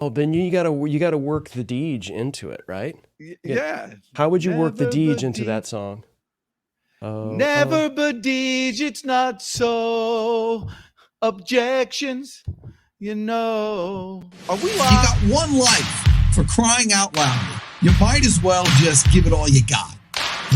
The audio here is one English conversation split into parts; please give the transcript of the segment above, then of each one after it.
Oh, then you gotta work the Deej into it, right? Yeah. Yeah. How would you work the Never Deej but into deej. that song? Oh, oh. Never but deej. It's not so. Objections, you know. Are we You live? got one life, for crying out loud. You might as well just give it all you got.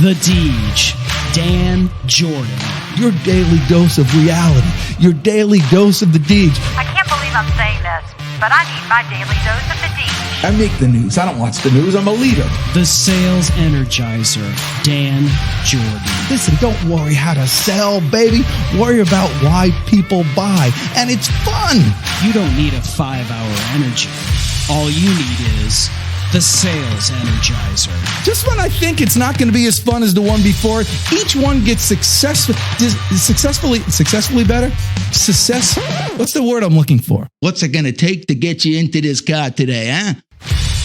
The Deej, Dan Jordan. Your daily dose of reality. Your daily dose of the Deej. I can't believe I'm saying this, but I need my daily dose of the Deej. I make the news. I don't watch the news. I'm a leader. The sales energizer, Dan Jordan. Listen, don't worry how to sell, baby. Worry about why people buy. And it's fun. You don't need a 5-hour energy. All you need is the sales energizer. Just when I think it's not going to be as fun as the one before, each one gets successfully better. Success. What's the word I'm looking for? What's it going to take to get you into this car today, huh?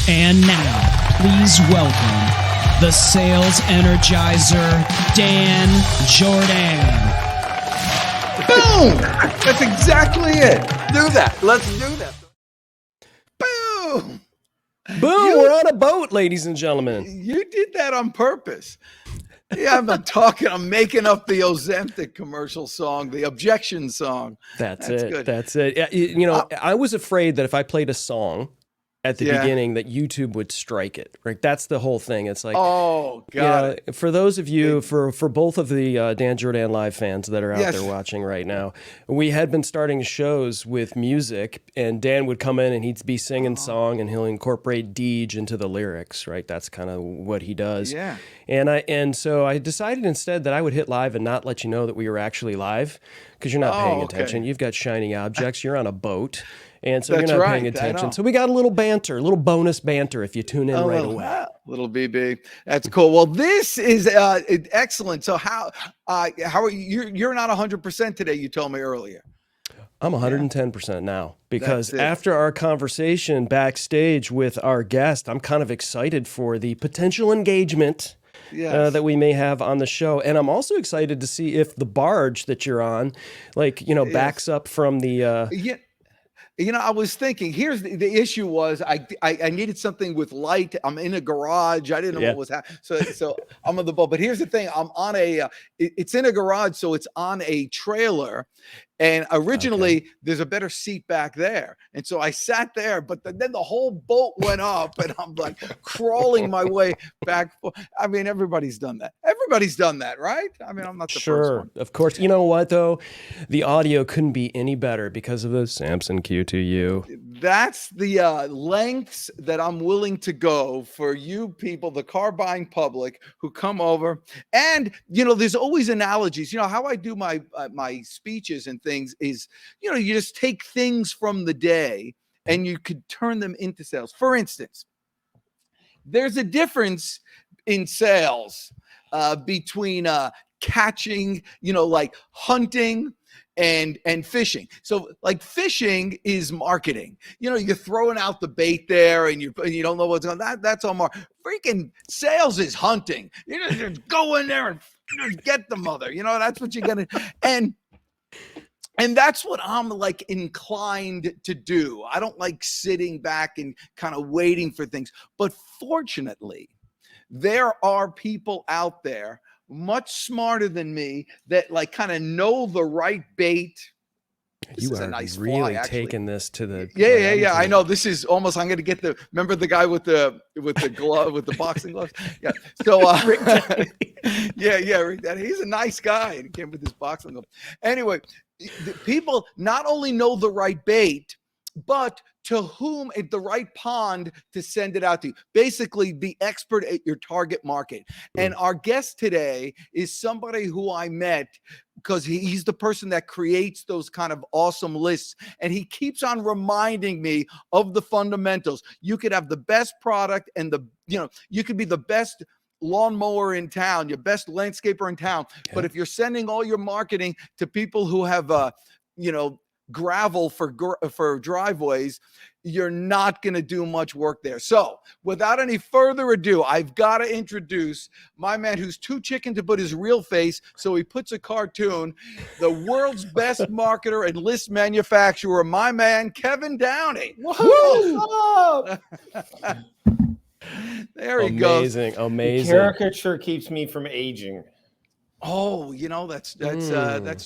And now, please welcome the sales energizer, Dan Jordan. Boom! That's exactly it. Do that. Let's do that. Boom. Boom! We're on a boat, ladies and gentlemen. You did that on purpose. Yeah, I'm making up the Ozempic commercial song, the objection song. That's That's it. good. That's it. Yeah, I was afraid that if I played a song at the beginning, that YouTube would strike it. Right? That's the whole thing. It's like, oh, God. For those of you, for both of the Dan Jordan Live fans that are out there watching right now, we had been starting shows with music, and Dan would come in and he'd be singing song, and he'll incorporate Deej into the lyrics. Right? That's kind of what he does. Yeah. And so I decided instead that I would hit live and not let you know that we were actually live, because you're not paying attention. You've got shiny objects. You're on a boat. And so That's you're not right, paying I attention. know. So we got a little banter, a little bonus banter if you tune in right away. Little BB. That's cool. Well, this is excellent. So how are you? You're not 100% today, you told me earlier. I'm 110% now, because That's it. after our conversation backstage with our guest, I'm kind of excited for the potential engagement Yes. that we may have on the show. And I'm also excited to see if the barge that you're on, backs up from the... Yeah. I was thinking, here's the issue was I needed something with light. I'm in a garage. I didn't know what was happening. So I'm on the boat. But here's the thing. I'm on it's in a garage. So it's on a trailer. And originally there's a better seat back there. And so I sat there, but then the whole boat went up and I'm like crawling my way back. I mean, everybody's done that. Everybody's done that, right? I mean, I'm not the first one. Of course. You know what, though? The audio couldn't be any better because of the Samson Q2U. That's the lengths that I'm willing to go for you people, the car buying public who come over. And, there's always analogies. How I do my my speeches and things is, you just take things from the day and you could turn them into sales. For instance, there's a difference in sales between catching, like hunting and fishing. So like fishing is marketing. You're throwing out the bait there and you don't know what's going on. That's all freaking sales is hunting. You just go in there and get the mother. That's what you're gonna and that's what I'm like inclined to do. I don't like sitting back and kind of waiting for things. But fortunately, there are people out there much smarter than me that like kind of know the right bait. You are really taking this to the... Yeah. I know this is almost, I'm going to get remember the guy with the glove, with the boxing gloves? Yeah. So, Rick Downey. He's a nice guy and he came with his boxing glove. Anyway, people not only know the right bait, but to whom at the right pond to send it out to. Basically, be expert at your target market. And our guest today is somebody who I met because he's the person that creates those kind of awesome lists. And he keeps on reminding me of the fundamentals. You could have the best product and you could be the best lawnmower in town, your best landscaper in town. Okay. But if you're sending all your marketing to people who have, gravel for driveways, you're not going to do much work there. So without any further ado, I've got to introduce my man who's too chicken to put his real face, so he puts a cartoon, the world's best marketer and list manufacturer, my man, Kevin Downey. What's up? There he goes. Amazing. Caricature keeps me from aging. Oh, that's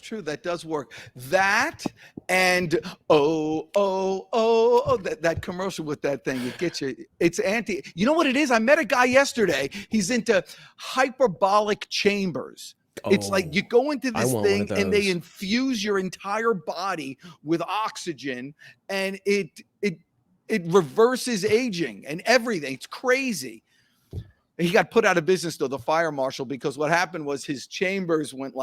true. That does work. That and that commercial with that thing, it gets you. It's anti. You know what it is? I met a guy yesterday. He's into hyperbolic chambers. It's like you go into this thing and they infuse your entire body with oxygen, and it reverses aging and everything. It's crazy. He got put out of business, though, the fire marshal, because what happened was his chambers went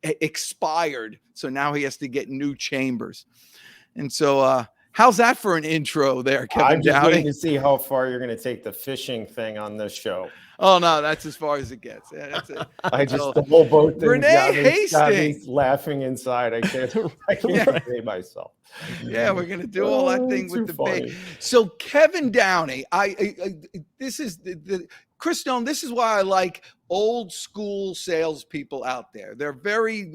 expired. So now he has to get new chambers. And so how's that for an intro there, Kevin I'm just Downey? waiting to see how far you're going to take the fishing thing on this show. Oh, no, that's as far as it gets. Yeah, that's it. The whole boat thing Renee got me Hastings. laughing inside. I can't say myself. Yeah, we're going to do all that thing with the funny. bait. So Kevin Downey, this is Chris Stone, this is why I like old school salespeople out there. They're very,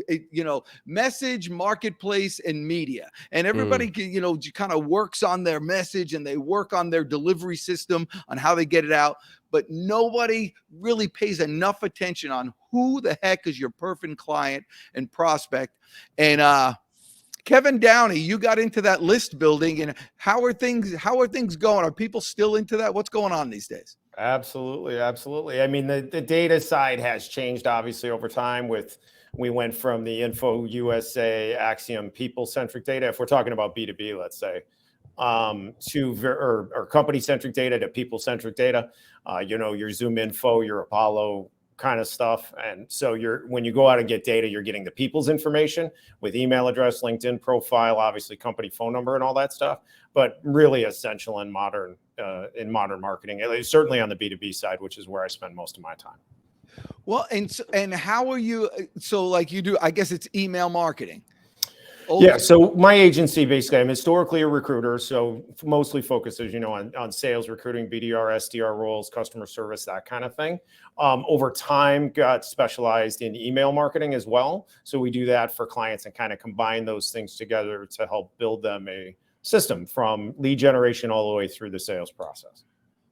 message, marketplace, and media. And everybody, kind of works on their message and they work on their delivery system on how they get it out. But nobody really pays enough attention on who the heck is your perfect client and prospect. And Kevin Downey, you got into that list building, and how are things going? Are people still into that? What's going on these days? Absolutely. I mean, the data side has changed obviously over time. We went from the Info USA Axiom people-centric data, if we're talking about B2B, let's say, to company-centric data to people-centric data. Your Zoom Info, your Apollo kind of stuff. And so when you go out and get data, you're getting the people's information with email address, LinkedIn profile, obviously company phone number and all that stuff, but really essential in modern marketing, at least certainly on the B2B side, which is where I spend most of my time. Well, and how are you? So like you do, I guess it's email marketing. Yeah. So my agency, basically, I'm historically a recruiter. So mostly focuses, on sales, recruiting, BDR, SDR roles, customer service, that kind of thing. Over time, got specialized in email marketing as well. So we do that for clients and kind of combine those things together to help build them a system from lead generation all the way through the sales process.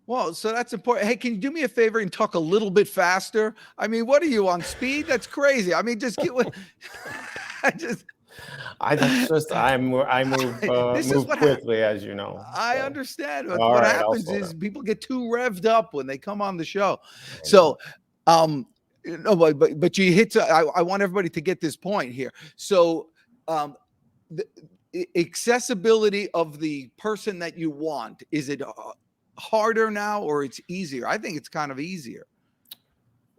Well, so that's important. Hey, can you do me a favor and talk a little bit faster? I mean, what are you on speed? That's crazy. I mean, just get what I move quickly, as you know. I understand. What happens is people get too revved up when they come on the show. So, but you hit. I want everybody to get this point here. So, the accessibility of the person that you want, is it harder now or it's easier? I think it's kind of easier.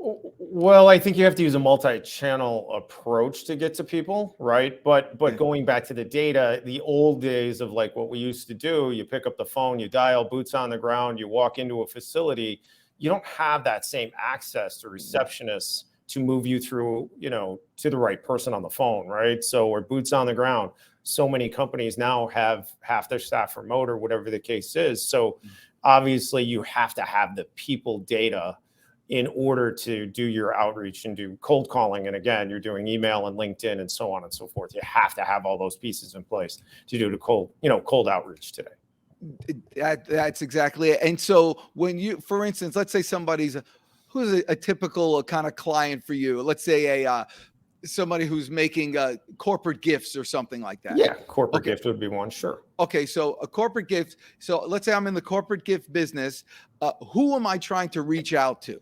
Well, I think you have to use a multi-channel approach to get to people, right? But going back to the data, the old days of like what we used to do, you pick up the phone, you dial, boots on the ground, you walk into a facility, you don't have that same access to receptionists to move you through, to the right person on the phone, right? So we're boots on the ground. So many companies now have half their staff remote or whatever the case is. So obviously you have to have the people data in order to do your outreach and do cold calling. And again, you're doing email and LinkedIn and so on and so forth. You have to have all those pieces in place to do the cold outreach today. That's exactly it. And so when you, for instance, let's say who's a typical kind of client for you, let's say somebody who's making corporate gifts or something like that. Yeah, corporate gift would be one, sure. Okay, so a corporate gift. So let's say I'm in the corporate gift business. Who am I trying to reach out to?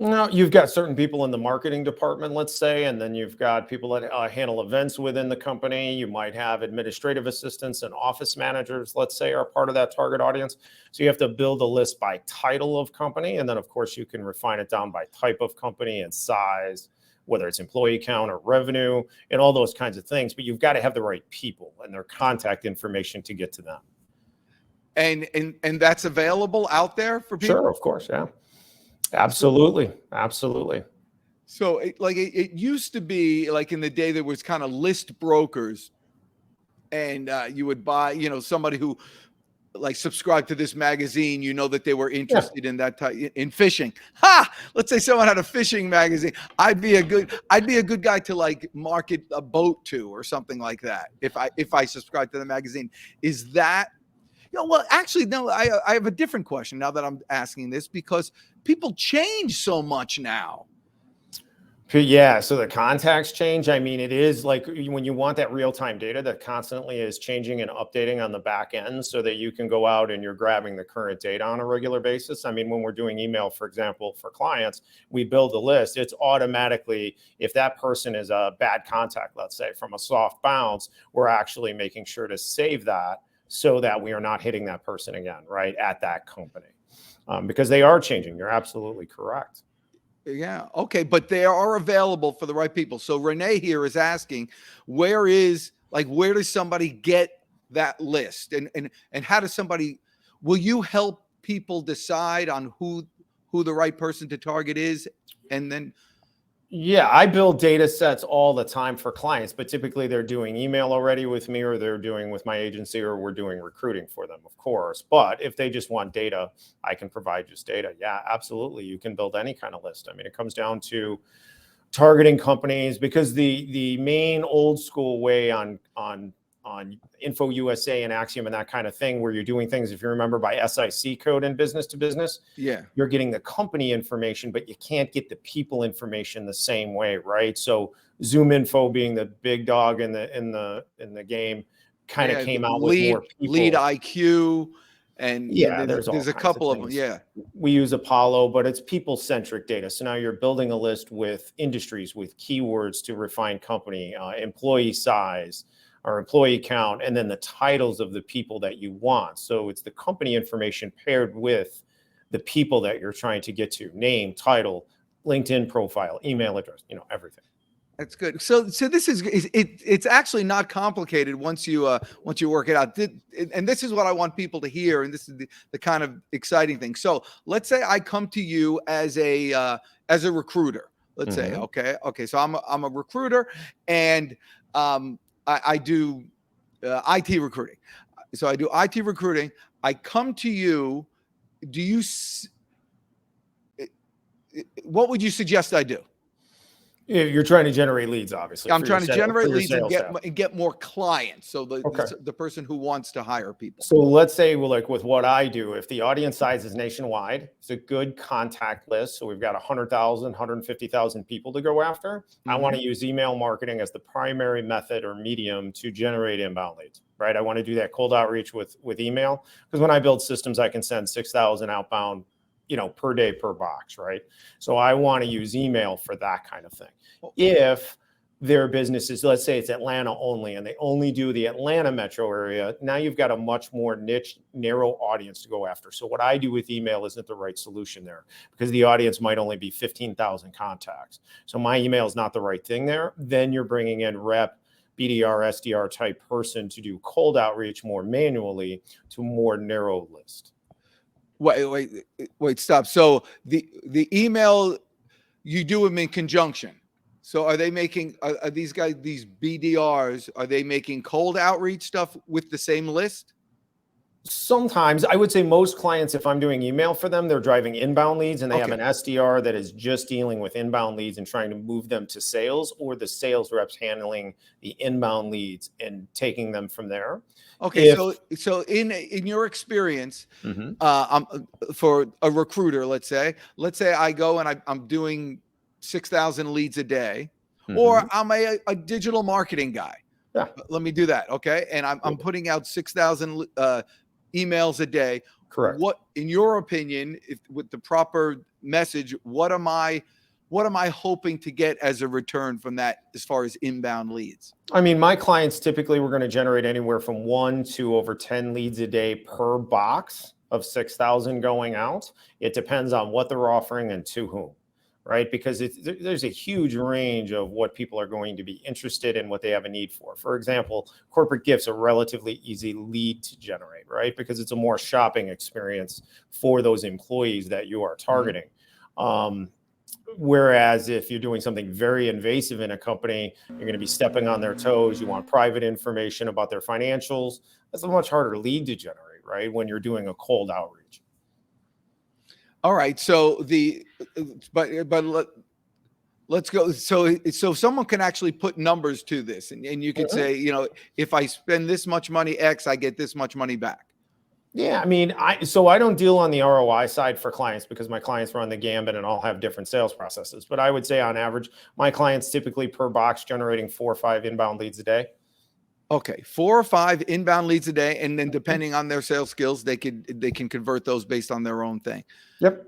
No, you've got certain people in the marketing department, let's say, and then you've got people that handle events within the company. You might have administrative assistants and office managers, let's say, are part of that target audience. So you have to build a list by title of company. And then, of course, you can refine it down by type of company and size, whether it's employee count or revenue and all those kinds of things. But you've got to have the right people and their contact information to get to them. And that's available out there for people? Sure, of course, yeah. Absolutely. So it used to be like in the day there was kind of list brokers, and you would buy, somebody who like subscribe to this magazine, you know that they were interested in that type in fishing. Ha! Let's say someone had a fishing magazine. I'd be a good guy to like market a boat to or something like that. If I subscribe to the magazine, is that well, actually, no, I have a different question now that I'm asking this because people change so much now. Yeah, so the contacts change. I mean, it is like when you want that real-time data that constantly is changing and updating on the back end so that you can go out and you're grabbing the current data on a regular basis. I mean, when we're doing email, for example, for clients, we build a list. It's automatically, if that person is a bad contact, let's say from a soft bounce, we're actually making sure to save that so that we are not hitting that person again, right, at that company. Because they are changing. You're absolutely correct. Yeah. Okay. But they are available for the right people. So Renee here is asking, where does somebody get that list? And how does will you help people decide on who the right person to target is? And then yeah, I build data sets all the time for clients, but typically they're doing email already with me, or they're doing with my agency, or we're doing recruiting for them, of course. But if they just want data, I can provide just data. Yeah, absolutely. You can build any kind of list. I mean, it comes down to targeting companies, because the main old school way on Info USA and Axiom and that kind of thing, where you're doing things, if you remember, by SIC code and business to business, you're getting the company information, but you can't get the people information the same way, right? So Zoom Info, being the big dog in the game, kind of came out with more people. Lead IQ, and there's a couple of them. Yeah, we use Apollo, but it's people-centric data. So now you're building a list with industries, with keywords to refine company, employee size, or employee count, and then the titles of the people that you want. So it's the company information paired with the people that you're trying to get to: name, title, LinkedIn profile, email address, everything. That's good. So this is it's actually not complicated once you work it out. And this is what I want people to hear. And this is the kind of exciting thing. So let's say I come to you as a recruiter. Let's say, okay. So I'm a recruiter, and I do IT recruiting. So I do IT recruiting. I come to you. What would you suggest I do? You're trying to generate leads, obviously. I'm trying to generate leads and get more clients. So the person who wants to hire people. So let's say, well, like with what I do, if the audience size is nationwide, it's a good contact list. So we've got 100,000, 150,000 people to go after. I want to use email marketing as the primary method or medium to generate inbound leads, right? I want to do that cold outreach with email, because when I build systems, I can send 6,000 outbound per day per box, right? So I want to use email for that kind of thing. If their business is, let's say it's Atlanta only, and they only do the Atlanta metro area, now you've got a much more niche, narrow audience to go after. So what I do with email isn't the right solution there, because the audience might only be 15,000 contacts. So my email is not the right thing there. Then you're bringing in rep, BDR, SDR type person to do cold outreach more manually to a more narrow list. Wait, stop. So the email, you do them in conjunction. So are they making, are these guys, these BDRs, are they making cold outreach stuff with the same list? Sometimes. I would say most clients, if I'm doing email for them, they're driving inbound leads, and they have an SDR that is just dealing with inbound leads and trying to move them to sales, or the sales reps handling the inbound leads and taking them from there. Okay, so in your experience, for a recruiter, let's say I go and I'm doing 6,000 leads a day, or I'm a digital marketing guy. Yeah, let me do that. Okay, and I'm putting out 6,000 emails a day. Correct. What, in your opinion, if with the proper message, what am I hoping to get as a return from that as far as inbound leads? I mean, my clients typically, we're going to generate anywhere from 1 to over 10 leads a day per box of 6,000 going out. It depends on what they're offering and to whom, right? Because there's a huge range of what people are going to be interested in, what they have a need for. For example, corporate gifts are relatively easy lead to generate, right? Because it's a more shopping experience for those employees that you are targeting. Whereas if you're doing something very invasive in a company, you're going to be stepping on their toes. You want private information about their financials. That's a much harder lead to generate, right? When you're doing a cold outreach. All right. So let's go. So someone can actually put numbers to this, and you could say, if I spend this much money X, I get this much money back. Yeah, I mean, I don't deal on the ROI side for clients because my clients run the gambit and all have different sales processes. But I would say on average, my clients typically per box generating 4 or 5 inbound leads a day. Okay, 4 or 5 inbound leads a day, and then depending on their sales skills, they can convert those based on their own thing. Yep.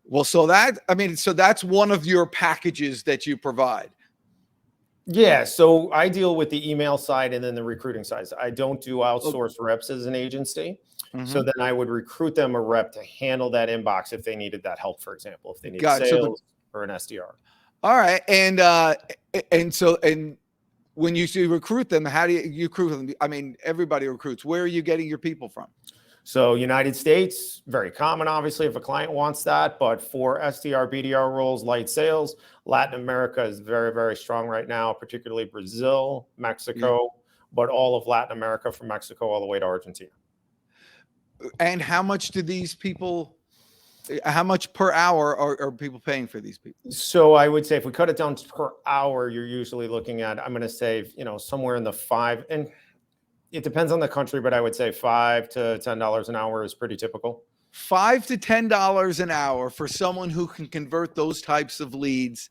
Well, so that's one of your packages that you provide. Yeah, so I deal with the email side and then the recruiting side. I don't do outsource reps as an agency. So then I would recruit them a rep to handle that inbox if they needed that help, for example, if they need sales or an SDR. All right, and when you recruit them, how do you recruit them? I mean, everybody recruits. Where are you getting your people from? So United States, very common, obviously, if a client wants that. But for SDR, BDR roles, light sales, Latin America is very, very strong right now, particularly Brazil, Mexico, but all of Latin America from Mexico all the way to Argentina. And how much do these people, how much per hour are people paying for these people? So I would say if we cut it down to per hour, you're usually looking at, I'm going to say, somewhere in the 5, and it depends on the country, but I would say $5 to $10 an hour is pretty typical. $5 to $10 an hour for someone who can convert those types of leads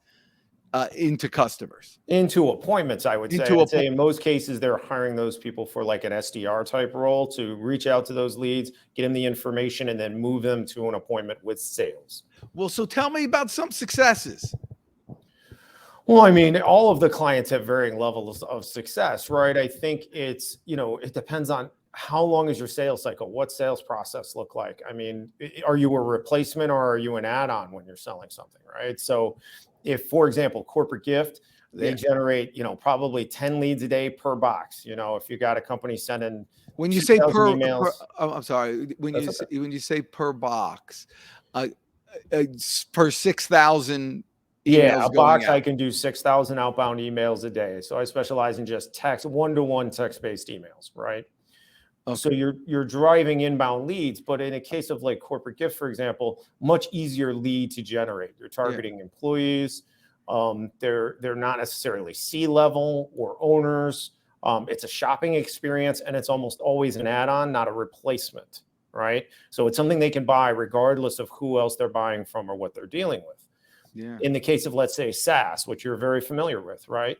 into customers. Into appointments, I would say. I'd say in most cases, they're hiring those people for like an SDR type role to reach out to those leads, get them the information, and then move them to an appointment with sales. Well, so tell me about some successes. Well, I mean, all of the clients have varying levels of success, right? I think it's, it depends on how long is your sales cycle? What sales process look like? I mean, are you a replacement or are you an add-on when you're selling something, right? So if, for example, corporate gift, they generate, probably 10 leads a day per box. If you got a company sending when you say emails, I'm sorry, when you say per box, per 6,000 yeah, a box, I can do 6,000 outbound emails a day. So I specialize in just text, one-to-one text-based emails, right? Okay. So you're driving inbound leads, but in a case of like corporate gift, for example, much easier lead to generate. You're targeting employees. They're not necessarily C-level or owners. It's a shopping experience, and it's almost always an add-on, not a replacement, right? So it's something they can buy regardless of who else they're buying from or what they're dealing with. Yeah. In the case of, let's say, SaaS, which you're very familiar with, right?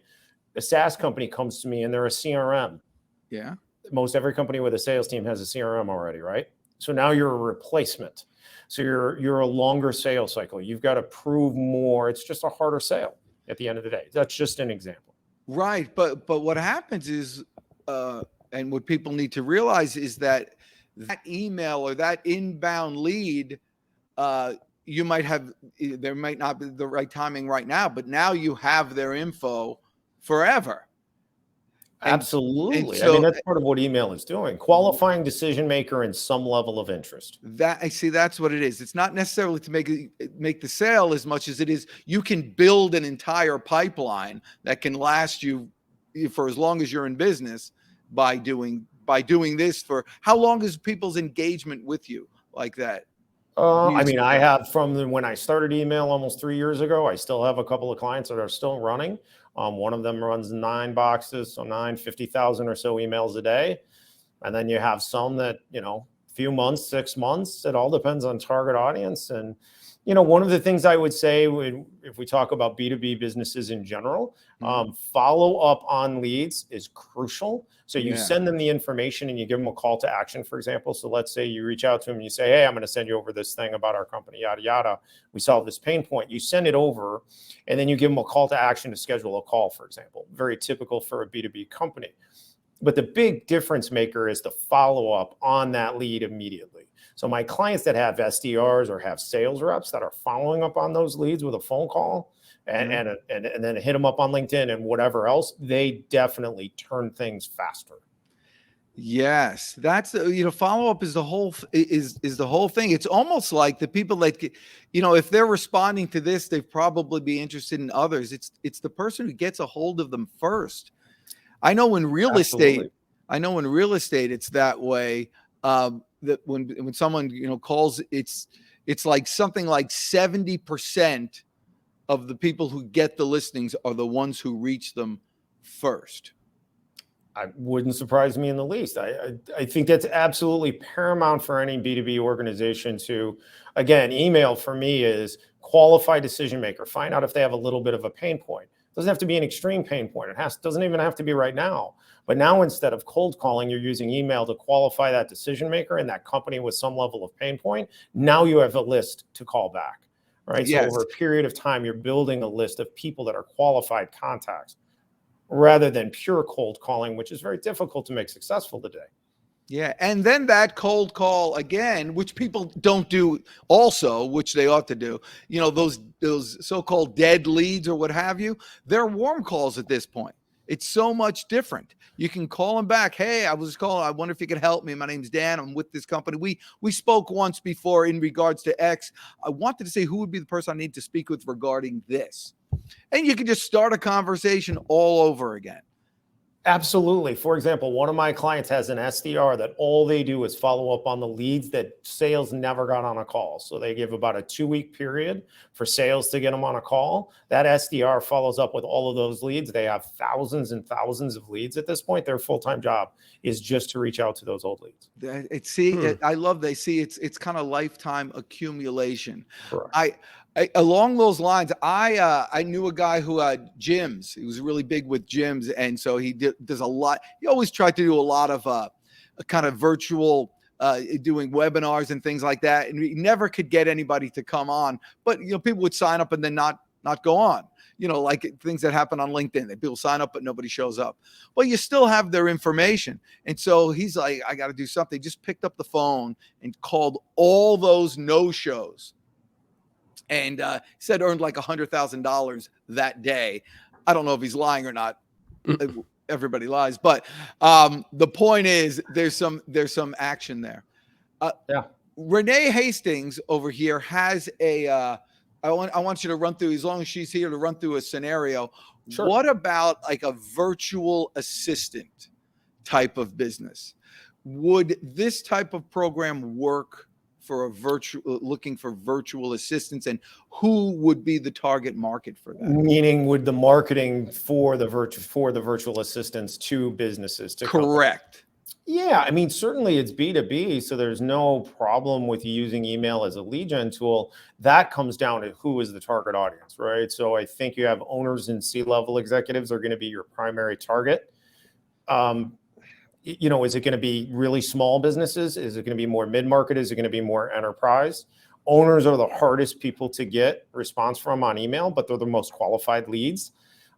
A SaaS company comes to me and they're a CRM. Yeah. Most every company with a sales team has a CRM already, right? So now you're a replacement. So you're a longer sales cycle. You've got to prove more. It's just a harder sale at the end of the day. That's just an example. Right. But what happens is, and what people need to realize is that email or that inbound lead, there might not be the right timing right now, but now you have their info forever. Absolutely. I mean, that's part of what email is doing, qualifying decision maker in some level of interest. That's what it is. It's not necessarily to make the sale as much as it is you can build an entire pipeline that can last you for as long as you're in business by doing this. For how long is people's engagement with you like that? I mean, I have from when I started email almost 3 years ago, I still have a couple of clients that are still running. One of them runs 9 boxes, so 50,000 or so emails a day. And then you have some that, few months, 6 months, it all depends on target audience. And, one of the things I would say if we talk about B2B businesses in general, follow up on leads is crucial. So you send them the information and you give them a call to action, for example. So let's say you reach out to them and you say, hey, I'm going to send you over this thing about our company, yada, yada. We solve this pain point. You send it over and then you give them a call to action to schedule a call, for example. Very typical for a B2B company. But the big difference maker is the follow up on that lead immediately. So my clients that have SDRs or have sales reps that are following up on those leads with a phone call and then hit them up on LinkedIn and whatever else, they definitely turn things faster. Yes, that's follow up is the whole thing. It's almost like the people that if they're responding to this, they'd probably be interested in others. It's the person who gets a hold of them first. I know in real estate, it's that way. that when someone calls, it's like something like 70% of the people who get the listings are the ones who reach them first. I wouldn't surprise me in the least. I think that's absolutely paramount for any B2B organization to, again, email for me is qualified decision maker. Find out if they have a little bit of a pain point. It doesn't have to be an extreme pain point. Doesn't even have to be right now. But now instead of cold calling, you're using email to qualify that decision maker and that company with some level of pain point. Now you have a list to call back, right? Yes. So over a period of time, you're building a list of people that are qualified contacts, rather than pure cold calling, which is very difficult to make successful today. Yeah. And then that cold call again, which people don't do also, which they ought to do, those so-called dead leads or what have you, they're warm calls at this point. It's so much different. You can call them back. Hey, I was calling. I wonder if you could help me. My name's Dan. I'm with this company. We spoke once before in regards to X. I wanted to say who would be the person I need to speak with regarding this. And you can just start a conversation all over again. Absolutely. For example, one of my clients has an SDR that all they do is follow up on the leads that sales never got on a call. So they give about a 2-week period for sales to get them on a call. That SDR follows up with all of those leads. They have thousands and thousands of leads at this point. Their full-time job is just to reach out to those old leads. I love they see it's kind of lifetime accumulation. Correct. Along those lines, I knew a guy who had gyms. He was really big with gyms, and so he does a lot. He always tried to do a lot of a kind of virtual doing webinars and things like that, and he never could get anybody to come on. But people would sign up and then not go on. Like things that happen on LinkedIn, that people sign up but nobody shows up. Well, you still have their information, and so he's like, I got to do something. Just picked up the phone and called all those no-shows. And said earned like $100,000 that day. I don't know if he's lying or not. Everybody lies, but the point is there's some action there. Yeah. Renee Hastings over here has a. I want you to run through, as long as she's here, to run through a scenario. Sure. What about like a virtual assistant type of business? Would this type of program work for looking for virtual assistants, and who would be the target market for that? Meaning, would the marketing for the virtual assistants to businesses to correct? Yeah, I mean, certainly it's B2B, so there's no problem with using email as a lead gen tool. That comes down to who is the target audience, right? So I think you have owners and C-level executives are going to be your primary target. Is it going to be really small businesses? Is it going to be more mid-market? Is it going to be more enterprise? Owners are the hardest people to get response from on email, but they're the most qualified leads.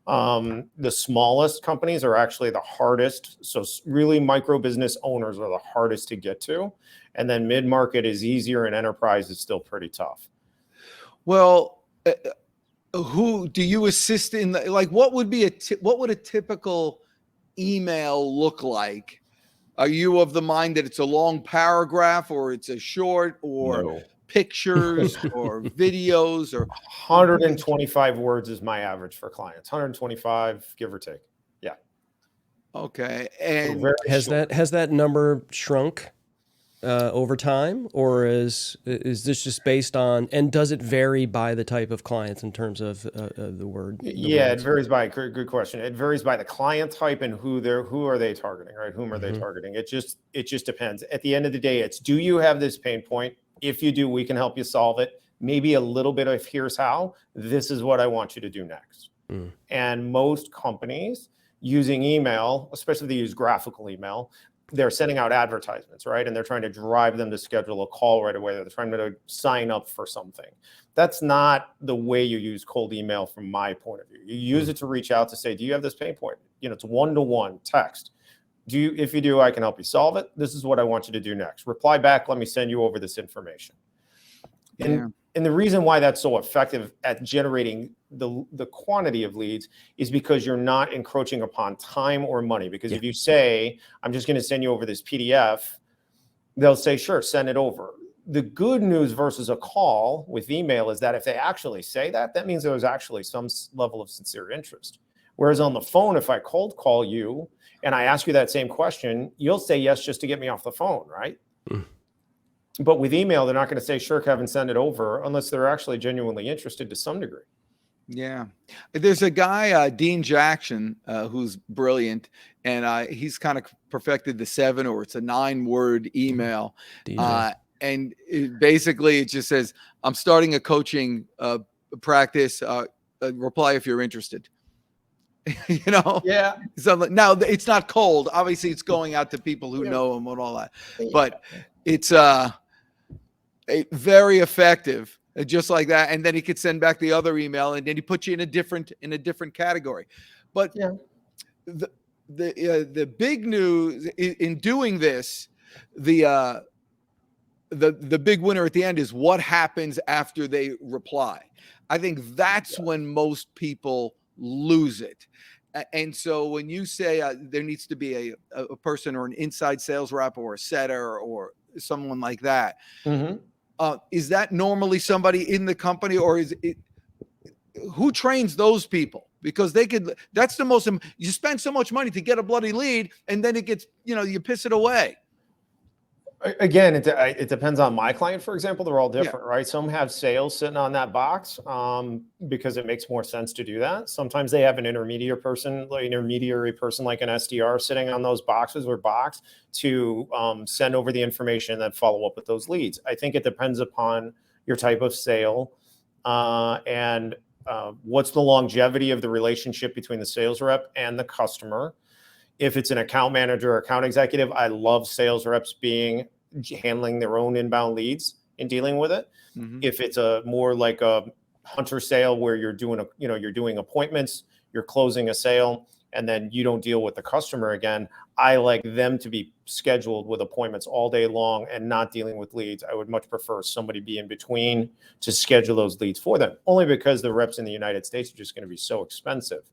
The smallest companies are actually the hardest. So really micro business owners are the hardest to get to. And then mid-market is easier and enterprise is still pretty tough. Well, who do you assist in what would a typical email look like? Are you of the mind that it's a long paragraph, or it's a short, or pictures or videos? Or 125 words is my average for clients. 125, give or take. Yeah. Okay. And has that number shrunk over time, or is this just based on, and does it vary by the type of clients in terms of the word? It varies by, good question. It varies by the client type and who are they targeting, right? Whom are they targeting? It just depends. At the end of the day, it's, do you have this pain point? If you do, we can help you solve it. Maybe a little bit of here's how, this is what I want you to do next. And most companies using email, especially if they use graphical email, they're sending out advertisements, right? And they're trying to drive them to schedule a call right away. They're trying to sign up for something. That's not the way you use cold email from my point of view. You use it to reach out to say, do you have this pain point? It's one-to-one text. If you do, I can help you solve it. This is what I want you to do next. Reply back. Let me send you over this information. And the reason why that's so effective at generating the quantity of leads is because you're not encroaching upon time or money. Because if you say, I'm just going to send you over this PDF, they'll say, sure, send it over. The good news versus a call with email is that if they actually say that, that means there's actually some level of sincere interest. Whereas on the phone, if I cold call you and I ask you that same question, you'll say yes just to get me off the phone, right? But with email, they're not going to say, sure, Kevin, send it over, unless they're actually genuinely interested to some degree. Yeah. There's a guy, Dean Jackson, who's brilliant, and he's kind of perfected the 7 or it's a 9-word email. And basically it just says, I'm starting a coaching practice. Reply if you're interested. You know? Yeah. So now it's not cold. Obviously it's going out to people who know him and all that, but it's very effective. Just like that, and then he could send back the other email, and then he puts you in a different category. But the big news in doing this, the big winner at the end is what happens after they reply. I think that's when most people lose it. And so when you say there needs to be a person or an inside sales rep or a setter or someone like that. Mm-hmm. Is that normally somebody in the company, or is it who trains those people? Because that's the most, you spend so much money to get a bloody lead, and then it gets, you piss it away. Again, it depends on my client, for example. They're all different, right? Some have sales sitting on that box because it makes more sense to do that. Sometimes they have an intermediary person like an SDR sitting on those boxes or box to send over the information and then follow up with those leads. I think it depends upon your type of sale and what's the longevity of the relationship between the sales rep and the customer. If it's an account manager or account executive, I love sales reps handling their own inbound leads and dealing with it. Mm-hmm. If it's a more like a hunter sale where you're doing appointments, you're closing a sale, and then you don't deal with the customer again, I like them to be scheduled with appointments all day long and not dealing with leads. I would much prefer somebody be in between to schedule those leads for them, only because the reps in the United States are just going to be so expensive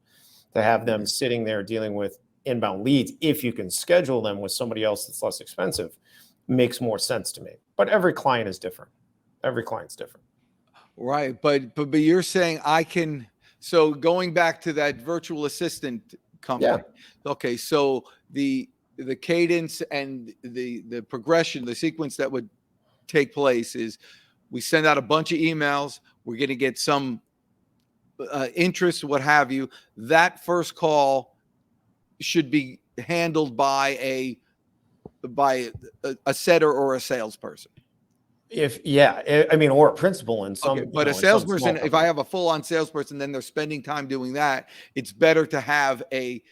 to have them sitting there dealing with inbound leads. If you can schedule them with somebody else that's less expensive, makes more sense to me. But every client is different. Every client's different. Right. But you're saying I can, so going back to that virtual assistant company. Yeah. Okay. So the cadence and the progression, the sequence that would take place is we send out a bunch of emails. We're going to get some interest, what have you. That first call should be handled by a setter or a salesperson. Or a principal in some. Okay, but a salesperson, if I have a full-on salesperson, then they're spending time doing that. It's better to have a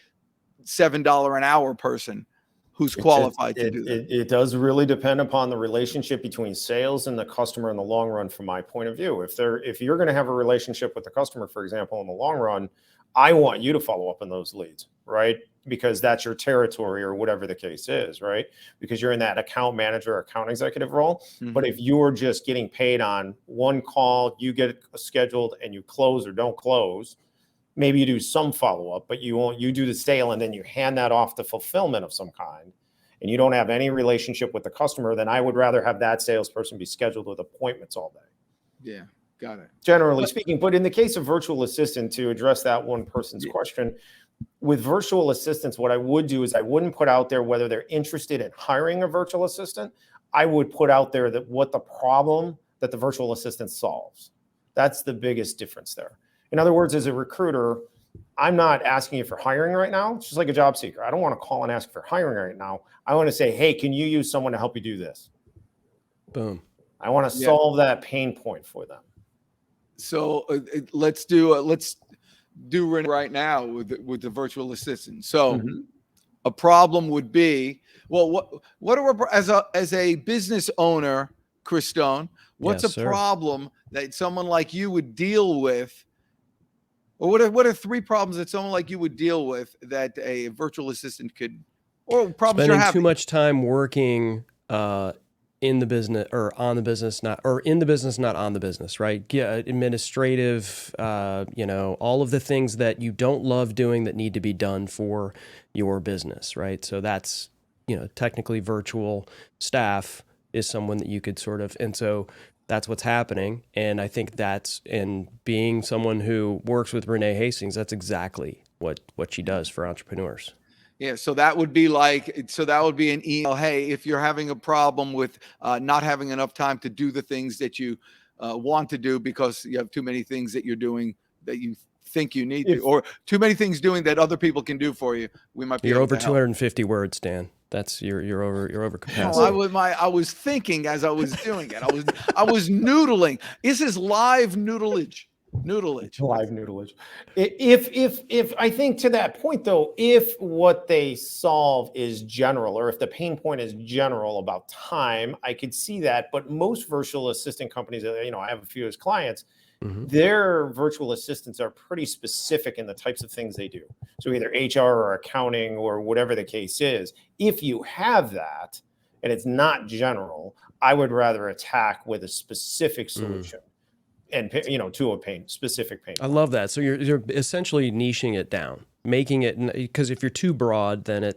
$7 an hour person who's qualified to do that. It does really depend upon the relationship between sales and the customer in the long run, from my point of view. If you're going to have a relationship with the customer, for example, in the long run, I want you to follow up on those leads, right? Because that's your territory or whatever the case is, right? Because you're in that account manager or account executive role. Mm-hmm. But if you're just getting paid on one call, you get scheduled and you close or don't close, maybe you do some follow-up, but you do the sale and then you hand that off to fulfillment of some kind, and you don't have any relationship with the customer, then I would rather have that salesperson be scheduled with appointments all day. Yeah. Got it. Generally speaking. But in the case of virtual assistant, to address that one person's question, with virtual assistants, what I would do is I wouldn't put out there whether they're interested in hiring a virtual assistant. I would put out there what the problem that the virtual assistant solves. That's the biggest difference there. In other words, as a recruiter, I'm not asking you for hiring right now. It's just like a job seeker. I don't want to call and ask for hiring right now. I want to say, hey, can you use someone to help you do this? Boom. I want to solve that pain point for them. So let's do right now with the virtual assistant. So a problem would be, well, what are as a business owner, Chris Stone, what's a problem that someone like you would deal with? Or what are 3 problems that someone like you would deal with that a virtual assistant could, or problems you're having? Spending too much time working in the business or on the business, not in the business, not on the business, right? Administrative, all of the things that you don't love doing that need to be done for your business, right? So that's, technically virtual staff is someone that you could and so that's what's happening. And I think and being someone who works with Renee Hastings, that's exactly what she does for entrepreneurs. Yeah, so that would be an email. Hey, if you're having a problem with not having enough time to do the things that you want to do because you have too many things that you're doing that you think you need to, or too many things doing that other people can do for you, we might be You're able over to help. 250 words, Dan. That's you're over capacity. No, I was thinking as I was doing it. I was noodling. This is live noodleage. Live noodleage. If I think to that point though, if what they solve is general, or if the pain point is general about time, I could see that. But most virtual assistant companies, I have a few as clients, their virtual assistants are pretty specific in the types of things they do. So either HR or accounting or whatever the case is. If you have that and it's not general, I would rather attack with a specific solution. And to a specific pain. I love that. So you're essentially niching it down, making it, because if you're too broad, then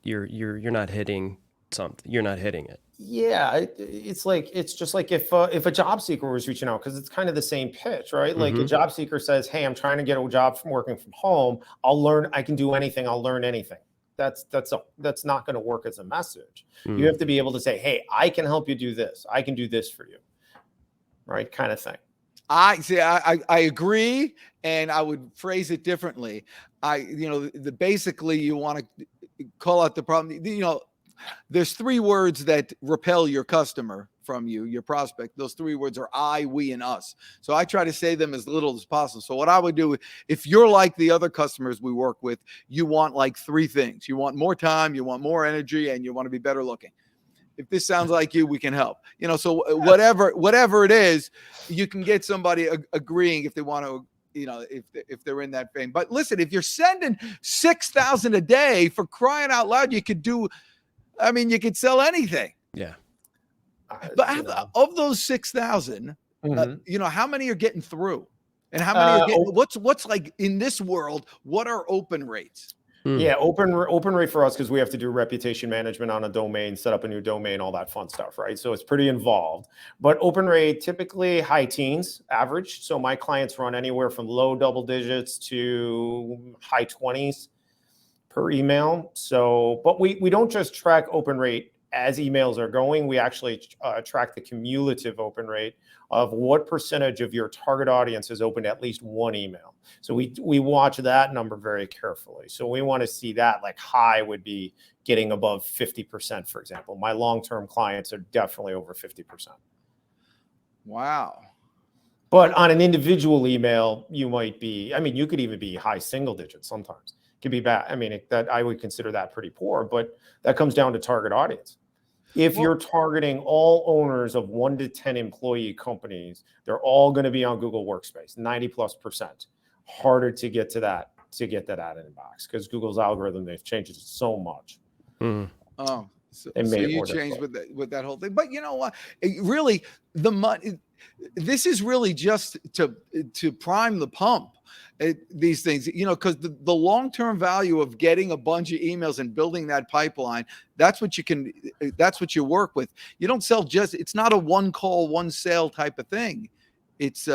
you're not hitting something. You're not hitting it. Yeah, it's just like if a job seeker was reaching out, because it's kind of the same pitch, right? Like a job seeker says, "Hey, I'm trying to get a job from working from home. I can do anything. I'll learn anything." That's not going to work as a message. You have to be able to say, "Hey, I can help you do this. I can do this for you," right? Kind of thing. I agree, and I would phrase it differently. Basically you want to call out the problem. There's 3 words that repel your customer from you, your prospect. Those 3 words are I, we, and us. So I try to say them as little as possible. So what I would do, if you're like the other customers we work with, you want like 3 things. You want more time, you want more energy, and you want to be better looking. If this sounds like you, we can help. So whatever it is, you can get somebody agreeing if they want to, if they're in that vein. But listen, if you're sending 6,000 a day, for crying out loud, you could sell anything. Yeah. But of those 6,000, how many are getting through? And how many are getting, what's like in this world, what are open rates? Yeah, open rate for us, because we have to do reputation management on a domain, set up a new domain, all that fun stuff, right? So it's pretty involved. But open rate, typically high teens average. So my clients run anywhere from low double digits to high 20s per email. So, but we don't just track open rate as emails are going. We actually track the cumulative open rate of what percentage of your target audience has opened at least one email. So we watch that number very carefully. So we want to see that, like high would be getting above 50%, for example. My long-term clients are definitely over 50%. Wow. But on an individual email, you might be, you could even be high single digits sometimes. It could be bad. That I would consider that pretty poor, but that comes down to target audience. If you're targeting all owners of 1 to 10 employee companies, they're all going to be on Google Workspace, 90+%. Harder to get to that ad inbox, because Google's algorithm, they've changed it so much. Oh, so you changed with that whole thing. But you know what? Really, the money. This is really just to prime the pump. These things, because the long-term value of getting a bunch of emails and building that pipeline, that's what you work with. You don't sell it's not a one call, one sale type of thing. It's,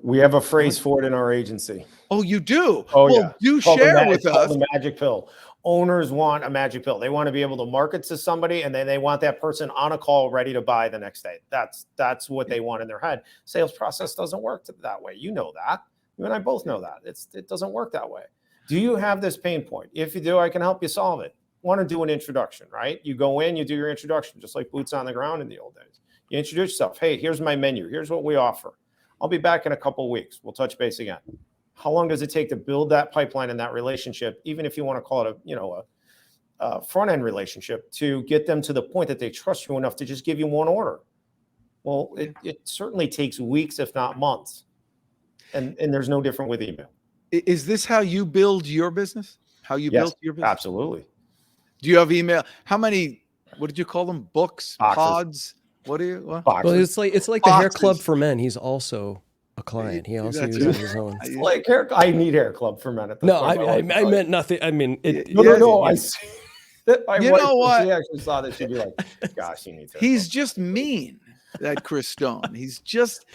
we have a phrase for it in our agency. Oh, you do? Oh, yeah. Do share with us. The magic pill. Owners want a magic pill. They want to be able to market to somebody, and then they want that person on a call ready to buy the next day. That's what they want in their head. Sales process doesn't work that way. You know that. You and I both know that. It doesn't work that way. Do you have this pain point? If you do, I can help you solve it. Want to do an introduction, right? You go in, you do your introduction, just like boots on the ground in the old days. You introduce yourself. Hey, here's my menu. Here's what we offer. I'll be back in a couple of weeks. We'll touch base again. How long does it take to build that pipeline and that relationship, even if you want to call it a front-end relationship, to get them to the point that they trust you enough to just give you one order? Well, it certainly takes weeks, if not months. And there's no different with email. Is this how you build your business? How you built your business? Absolutely. Do you have email? How many, what did you call them? Books, boxes. Pods? What do you? What? Well, it's like the Hair Club for Men. He's also a client. He also uses his own. Like I need Hair Club for Men. At the I meant nothing. I mean, no. I see. You know what? She actually saw this. She'd be like, "Gosh, he needs." He's just mean. that Chris Stone. He's just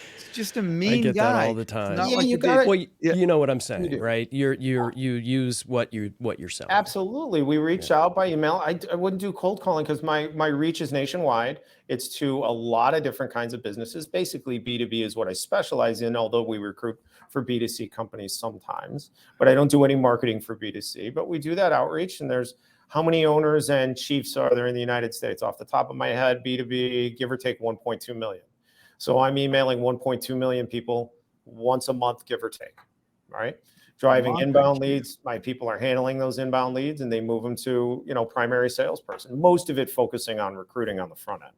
a mean I get guy. that all the time. Not Yeah, like you a big- gotta- Well, Yeah. you know what I'm saying, do. right? You use what you're selling. Absolutely. We reach out by email. I wouldn't do cold calling because my reach is nationwide. It's to a lot of different kinds of businesses. Basically, B2B is what I specialize in, although we recruit for B2C companies sometimes. But I don't do any marketing for B2C. But we do that outreach. And there's how many owners and chiefs are there in the United States? Off the top of my head, B2B, give or take 1.2 million. So I'm emailing 1.2 million people once a month, give or take, right? Driving inbound leads. My people are handling those inbound leads and they move them to, primary salesperson. Most of it focusing on recruiting on the front end.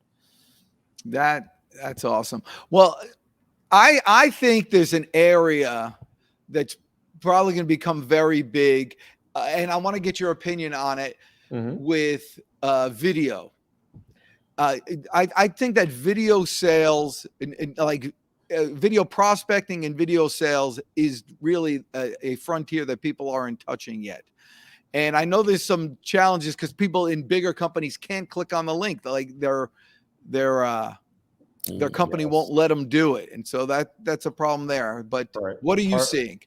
That's awesome. Well, I think there's an area that's probably going to become very big, and I want to get your opinion on it with video. I think that video sales and video prospecting and video sales is really a frontier that people aren't touching yet. And I know there's some challenges because people in bigger companies can't click on the link. Like their company won't let them do it. And so that's a problem there. But what are you seeing?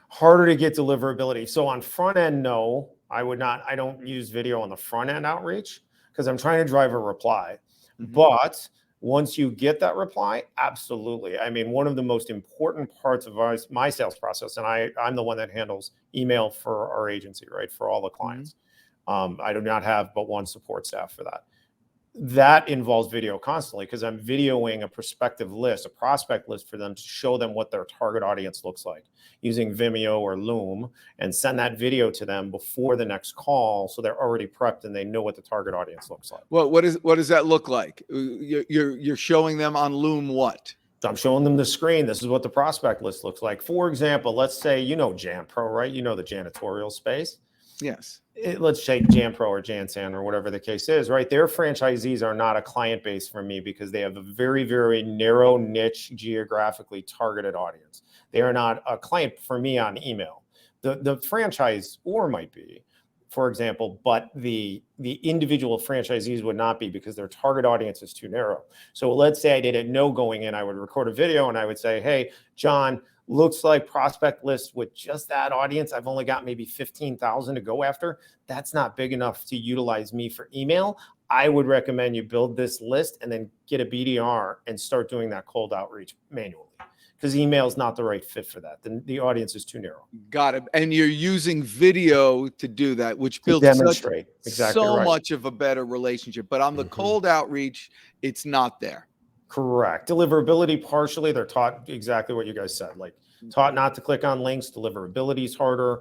Harder to get deliverability. So on front end, no, I would not. I don't use video on the front end outreach because I'm trying to drive a reply. But once you get that reply, absolutely. I mean, one of the most important parts of my sales process, and I'm the one that handles email for our agency, right? For all the clients. I do not have but one support staff for that. That involves video constantly because I'm videoing a prospective list, a prospect list for them to show them what their target audience looks like using Vimeo or Loom and send that video to them before the next call. So they're already prepped and they know what the target audience looks like. Well, what does that look like? You're showing them on Loom what? So I'm showing them the screen. This is what the prospect list looks like. For example, let's say, Jan Pro, right? You know the janitorial space. Yes. Let's take Jan Pro or Jansan or whatever the case is, right? Their franchisees are not a client base for me because they have a very, very narrow niche, geographically targeted audience. They are not a client for me on email. The franchisor might be, for example, but the individual franchisees would not be because their target audience is too narrow. So let's say I didn't know going in, I would record a video and I would say, hey, John, looks like prospect list with just that audience. I've only got maybe 15,000 to go after. That's not big enough to utilize me for email. I would recommend you build this list and then get a BDR and start doing that cold outreach manually because email is not the right fit for that. The audience is too narrow. Got it. And you're using video to do that, which builds demonstrate much of a better relationship. But on the cold outreach, it's not there. Correct. Deliverability, partially, they're taught exactly what you guys said, like taught not to click on links. Deliverability is harder.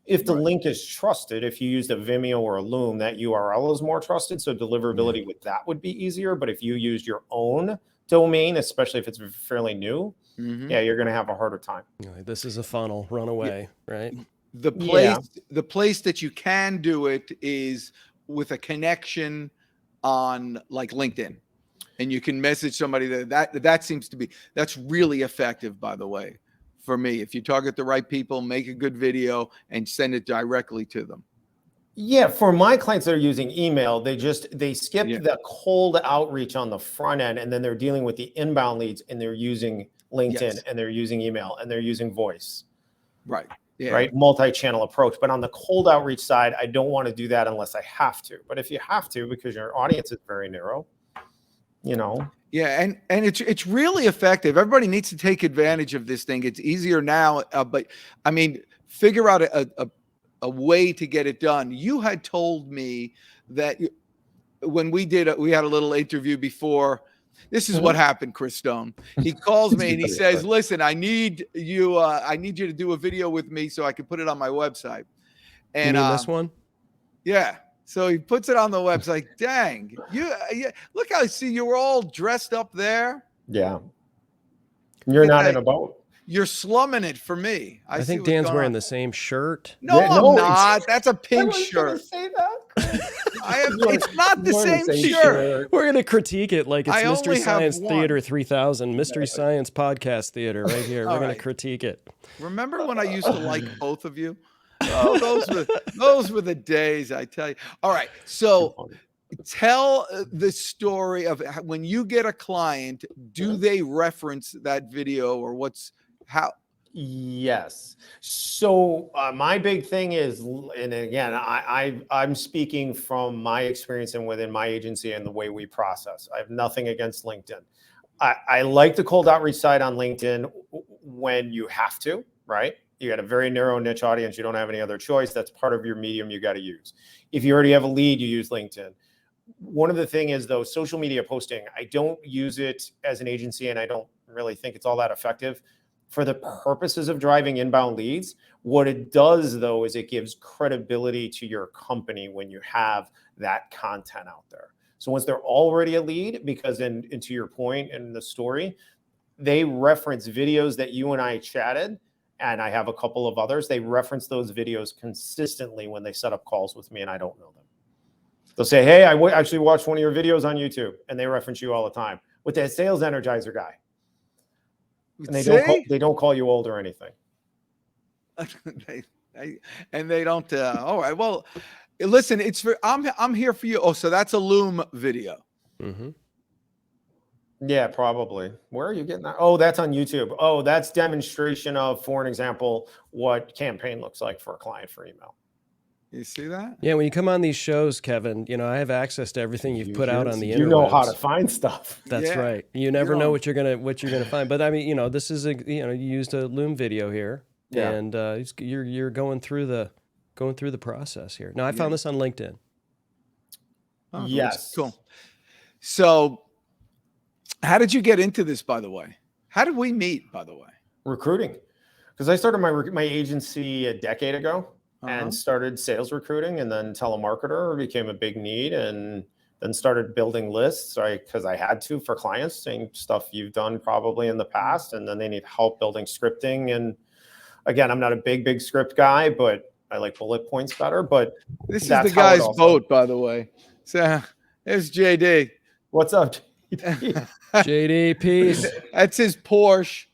If the link is trusted, if you used a Vimeo or a Loom, that URL is more trusted. So deliverability with that would be easier. But if you used your own domain, especially if it's fairly new, you're going to have a harder time. This is a funnel, run away, right? The place that you can do it is with a connection on like LinkedIn. And you can message somebody that seems to be, that's really effective, by the way, for me. If you target the right people, make a good video and send it directly to them. Yeah, for my clients that are using email, they skip the cold outreach on the front end, and then they're dealing with the inbound leads, and they're using LinkedIn, and they're using email, and they're using voice. Right. Yeah. Right. Multi-channel approach. But on the cold outreach side, I don't want to do that unless I have to. But if you have to, because your audience is very narrow, Yeah, and it's really effective. Everybody needs to take advantage of this thing. It's easier now, but I mean, figure out a way to get it done. You had told me that when we had a little interview before. This is what happened, Chris Stone. He calls me and he says, "Listen, I need you to do a video with me so I can put it on my website." And you mean this one? Yeah. So he puts it on the website. Dang, you look how you were all dressed up there. Yeah. You're not in a boat. You're slumming it for me. I think Dan's wearing the same shirt. No, I'm not. That's a pink shirt. Say that. It's not the same shirt. We're going to critique it like it's I Mystery only have Science one. Theater 3000, Mystery Science Podcast Theater right here. We're going to critique it. Remember when I used to like both of you? Oh, those were the days, I tell you. All right. So tell the story of when you get a client, do they reference that video or how? Yes. So my big thing is, and again, I'm speaking from my experience and within my agency and the way we process. I have nothing against LinkedIn. I like the cold outreach side on LinkedIn when you have to, right? You got a very narrow niche audience. You don't have any other choice. That's part of your medium you got to use. If you already have a lead, you use LinkedIn. One of the things is, though, social media posting, I don't use it as an agency, and I don't really think it's all that effective for the purposes of driving inbound leads. What it does, though, is it gives credibility to your company when you have that content out there. So once they're already a lead, because then, and to your point in the story, they reference videos that you and I chatted, and I have a couple of others. They reference those videos consistently when they set up calls with me, and I don't know them. They'll say, hey, I actually watched one of your videos on YouTube, and they reference you all the time with that sales energizer guy. And they don't call you old or anything. they don't. All right. Well, listen, I'm here for you. Oh, so that's a Loom video. Mm-hmm. Yeah, probably. Where are you getting that? Oh, that's on YouTube. Oh, that's demonstration of, for an example, what campaign looks like for a client for email. You see that? Yeah, when you come on these shows, Kevin, I have access to everything you've put out on the internet. You know how to find stuff. That's right. You never know what you're gonna find. But I mean, this is you used a Loom video here, and you're going through the process here. Now, I found this on LinkedIn. Oh, yes, cool. So, how did you get into this? By the way, how did we meet? By the way, recruiting, because I started my agency a decade ago. And started sales recruiting, and then telemarketer became a big need, and then started building lists, right? Because I had to for clients, saying stuff you've done probably in the past, and then they need help building scripting. And again, I'm not a big script guy, but I like bullet points better. But this is the guy's boat, by the way. So there's JD. What's up, JD? JD, peace. That's his Porsche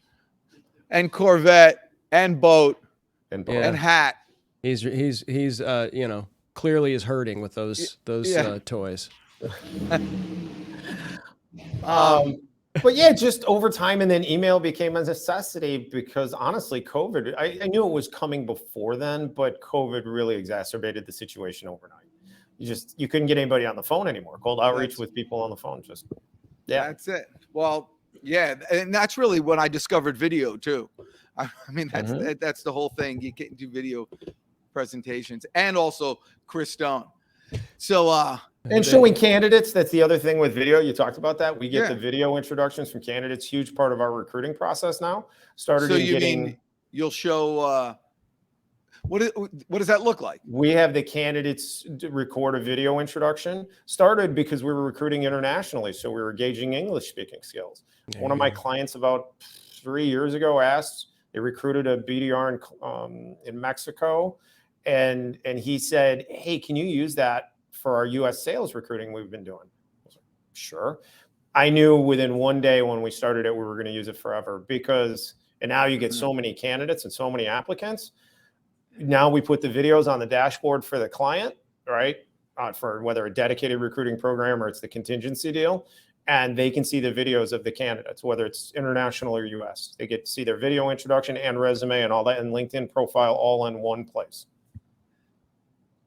and Corvette and boat and hat. He's clearly is hurting with those toys. But yeah, just over time, and then email became a necessity because honestly, COVID, I knew it was coming before then, but COVID really exacerbated the situation overnight. You couldn't get anybody on the phone anymore. Cold outreach with people on the phone, that's it. Well, yeah, and that's really when I discovered video too. I mean, that's the whole thing. You can do video presentations, and also Chris Stone. So and showing candidates, that's the other thing with video. You talked about that. We get the video introductions from candidates, huge part of our recruiting process now. You'll show what does that look like? We have the candidates record a video introduction. Started because we were recruiting internationally, so we were gauging English speaking skills. One of my clients about 3 years ago asked, they recruited a BDR in Mexico. And he said, hey, can you use that for our US sales recruiting we've been doing? I was like, sure. I knew within one day when we started it, we were going to use it forever and now you get so many candidates and so many applicants. Now we put the videos on the dashboard for the client, right? For whether a dedicated recruiting program or it's the contingency deal. And they can see the videos of the candidates, whether it's international or US. They get to see their video introduction and resume and all that, and LinkedIn profile all in one place.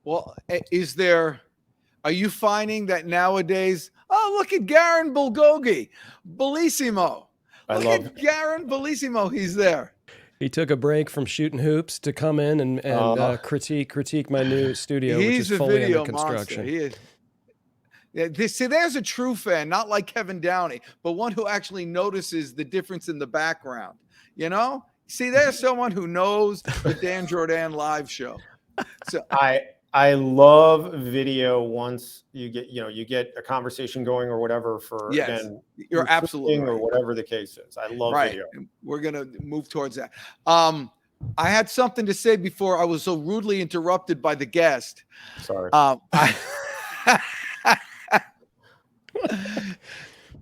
Well, are you finding that nowadays, look at Garen Bulgogi, Bellissimo. Look at Garen Bellissimo, he's there. He took a break from shooting hoops to come in and critique my new studio, which is fully under construction. He is. See, there's a true fan, not like Kevin Downey, but one who actually notices the difference in the background. See, there's someone who knows the Dan Jordan live show. So I love video once you get a conversation going or whatever for again, you're absolutely right. Or whatever the case is. I love video. We're going to move towards that. I had something to say before I was so rudely interrupted by the guest. Sorry.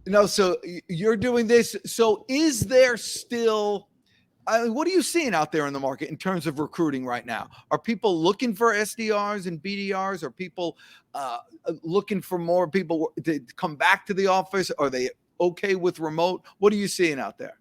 No, so you're doing this. So is there still what are you seeing out there in the market in terms of recruiting right now? Are people looking for SDRs and BDRs? Are people looking for more people to come back to the office? Are they okay with remote? What are you seeing out there?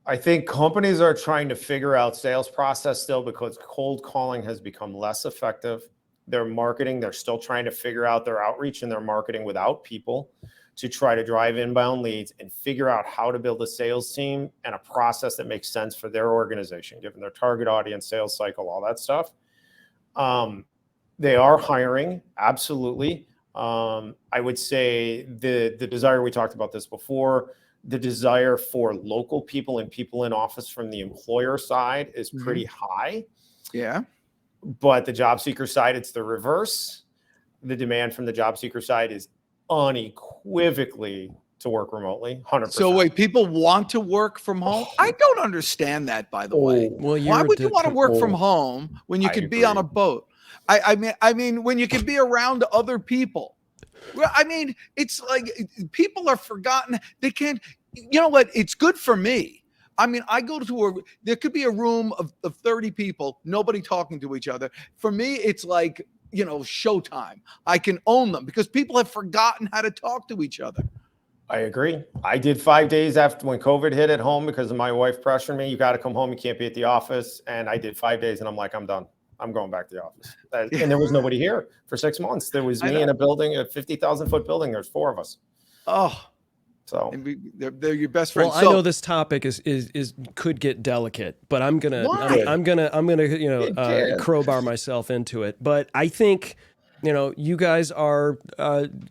I think companies are trying to figure out sales process still because cold calling has become less effective. Their marketing, they're still trying to figure out their outreach and their marketing without people to try to drive inbound leads and figure out how to build a sales team and a process that makes sense for their organization, given their target audience, sales cycle, all that stuff. They are hiring, absolutely. I would say the desire, we talked about this before, the desire for local people and people in office from the employer side is pretty high. Yeah. But the job seeker side, it's the reverse. The demand from the job seeker side is unequivocally to work remotely, 100%. So wait, people want to work from home? I don't understand that, by the way. Well, why would you want to work from home when you could be on a boat? I mean, when you could be around other people. Well, I mean, it's like people are forgotten. They can't, you know what? It's good for me. I mean, I go to there could be a room of 30 people, nobody talking to each other. For me, it's like, you know, showtime. I can own them because people have forgotten how to talk to each other. I agree. I did 5 days after when COVID hit at home because of my wife pressuring me. You got to come home. You can't be at the office. And I did 5 days and I'm like, I'm done. I'm going back to the office. And there was nobody here for 6 months. There was me in a building, a 50,000 foot building. There's 4 of us. Oh, so they're your best friends. Well, I know this topic is could get delicate, but I'm gonna crowbar myself into it. But I think, you know, you guys are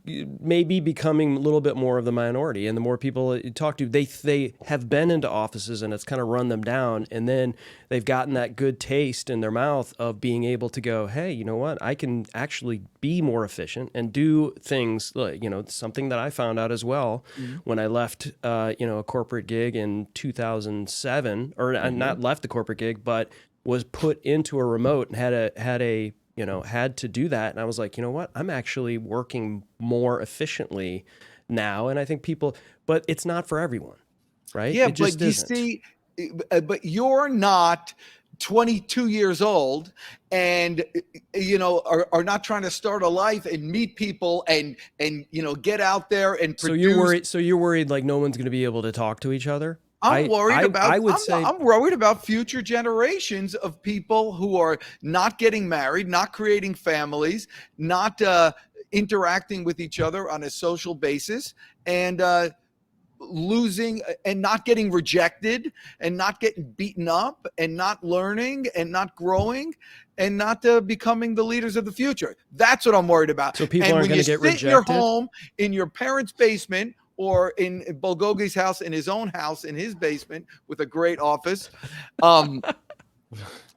maybe becoming a little bit more of the minority, and the more people that you talk to, they have been into offices and it's kind of run them down, and then they've gotten that good taste in their mouth of being able to go, hey, you know what, I can actually be more efficient and do things like, you know, something that I found out as well when I left, a corporate gig in 2007, or not left the corporate gig, but was put into a remote and had to do that. And I was like, you know what? I'm actually working more efficiently now. And I think but it's not for everyone, right? Yeah, it just but you isn't. see, but you're not 22 years old and, you know, are not trying to start a life and meet people and, you know, get out there and produce. So you're worried like no one's going to be able to talk to each other? I'm worried about future generations of people who are not getting married, not creating families, not interacting with each other on a social basis, and losing and not getting rejected and not getting beaten up and not learning and not growing and not becoming the leaders of the future. That's what I'm worried about. So people aren't going to get rejected. In your home, in your parents' basement, or in Bulgogi's house, in his own house, in his basement with a great office,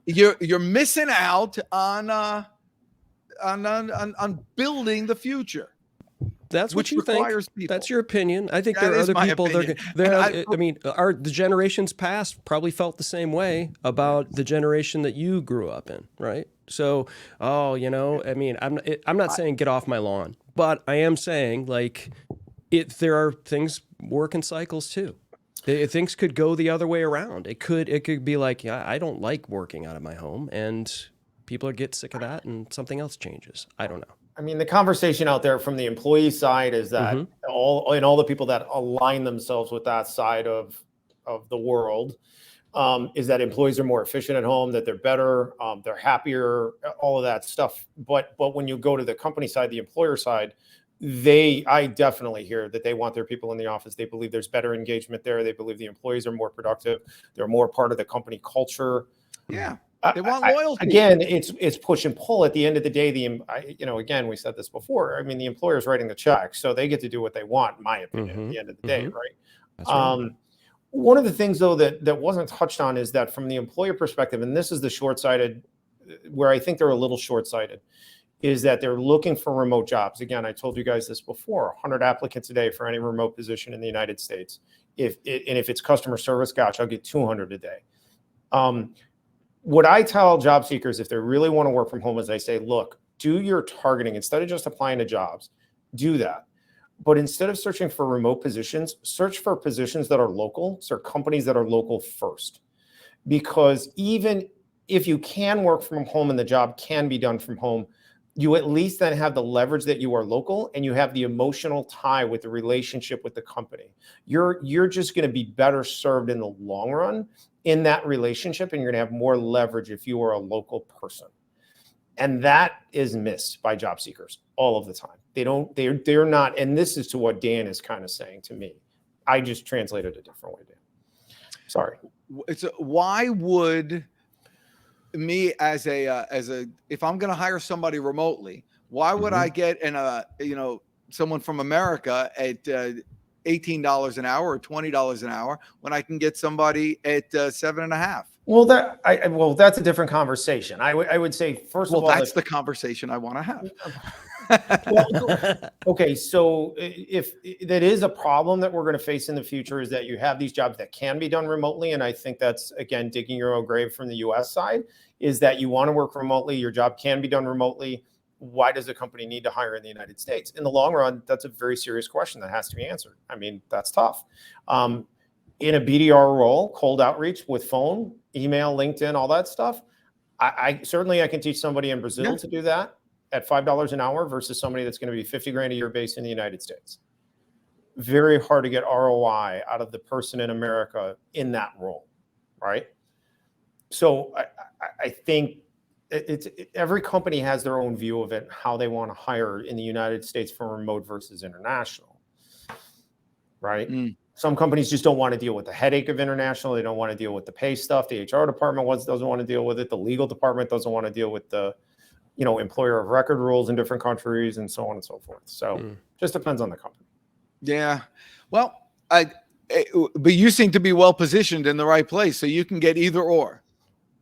you're missing out on building the the That's what you think. People. That's your opinion. I think there are other people. The generations past probably felt the same way about the generation that you grew up in, right? So, I'm not saying get off my lawn, but I am saying like, there are things work in cycles too. Things could go the other way around. It could be like, yeah, I don't like working out of my home, and people get sick of that, and something else changes. I don't know. I mean, the conversation out there from the employee side is that all the people that align themselves with that side of the world is that employees are more efficient at home, that they're better, they're happier, all of that stuff. But when you go to the company side, the employer side, I definitely hear that they want their people in the office. They believe there's better engagement there. They believe the employees are more productive. They're more part of the company culture. Yeah. They want loyalty. Again, it's push and pull. At the end of the day, again, we said this before. I mean, the employer is writing the check, so they get to do what they want, in my opinion, at the end of the day, right? That's right. One of the things, though, that wasn't touched on is that from the employer perspective, and this is the short-sighted, where I think they're a little short-sighted, is that they're looking for remote jobs. Again, I told you guys this before, 100 applicants a day for any remote position in the United States. If it's customer service, gosh, I'll get 200 a day. What I tell job seekers, if they really want to work from home, is I say, look, do your targeting. Instead of just applying to jobs, do that. But instead of searching for remote positions, search for positions that are local, so companies that are local first. because even if you can work from home and the job can be done from home, you at least then have the leverage that you are local and you have the emotional tie with the relationship with the company. You're just going to be better served in the long run in that relationship, and you're going to have more leverage if you are a local person. And that is missed by job seekers all of the time. They're not, and this is to what Dan is kind of saying to me. I just translated a different way, Dan. Sorry. Why would me as a if I'm going to hire somebody remotely, why would I get someone from America at $18 an hour or $20 an hour when I can get somebody at $7.50? Well, that's a different conversation. I would say, first of all, that's the conversation I want to have. Okay, so if that is a problem that we're going to face in the future, is that you have these jobs that can be done remotely, and I think that's, again, digging your own grave from the U.S. side, is that you want to work remotely, your job can be done remotely. Why does a company need to hire in the United States? In the long run, that's a very serious question that has to be answered. I mean, that's tough. In a BDR role, cold outreach with phone, email, LinkedIn, all that stuff, I certainly can teach somebody in Brazil to do that at $5 an hour versus somebody that's going to be 50 grand a year based in the United States. Very hard to get ROI out of the person in America in that role, right? So I think every company has their own view of it, how they want to hire in the United States for remote versus international, right? Some companies just don't want to deal with the headache of international. They don't want to deal with the pay stuff. The HR department doesn't want to deal with it. The legal department doesn't want to deal with the, employer of record rules in different countries and so on and so forth. So just depends on the company. Yeah. Well, but you seem to be well positioned in the right place, so you can get either or.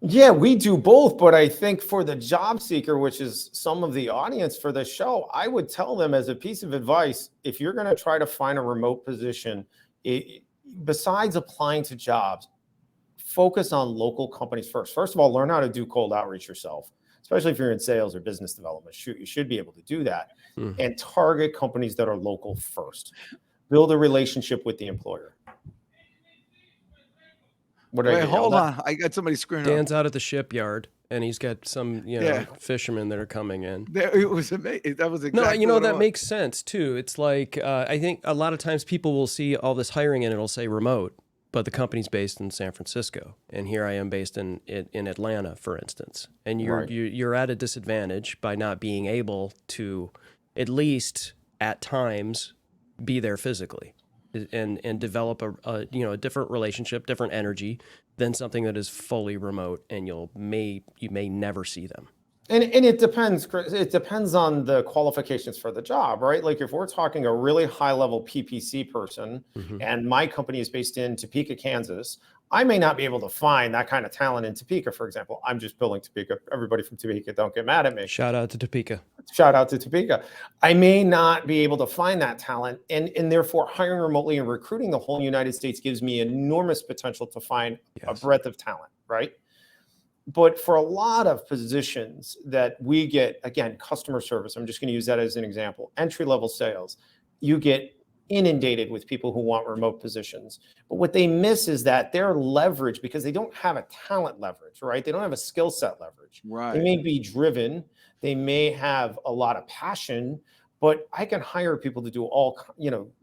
Yeah, we do both. But I think for the job seeker, which is some of the audience for the show, I would tell them as a piece of advice, if you're going to try to find a remote position, besides applying to jobs, focus on local companies first. First of all, learn how to do cold outreach yourself, especially if you're in sales or business development. You should be able to do that. And target companies that are local first. Build a relationship with the employer. Wait, hold on. I got somebody screwing up. Dan's out at the shipyard, and he's got some, fishermen that are coming in. It was amazing. That was exactly that makes sense too. It's like I think a lot of times people will see all this hiring and it'll say remote, but the company's based in San Francisco, and here I am based in Atlanta, for instance. And you're at a disadvantage by not being able to, at least at times, be there physically. And develop a different relationship, different energy than something that is fully remote, and you may never see them. And it depends, Chris. It depends on the qualifications for the job, right? Like if we're talking a really high level PPC person, and my company is based in Topeka, Kansas, I may not be able to find that kind of talent in Topeka, for example. I'm just building Topeka. Everybody from Topeka, don't get mad at me. Shout out to Topeka. Shout out to Topeka. I may not be able to find that talent, and therefore hiring remotely and recruiting the whole United States gives me enormous potential to find a breadth of talent, right? But for a lot of positions that we get, again, customer service, I'm just going to use that as an example, entry-level sales, you get inundated with people who want remote positions. But what they miss is that their leverage, because they don't have a talent leverage, right? They don't have a skill set leverage. Right. They may be driven. They may have a lot of passion, but I can hire people to do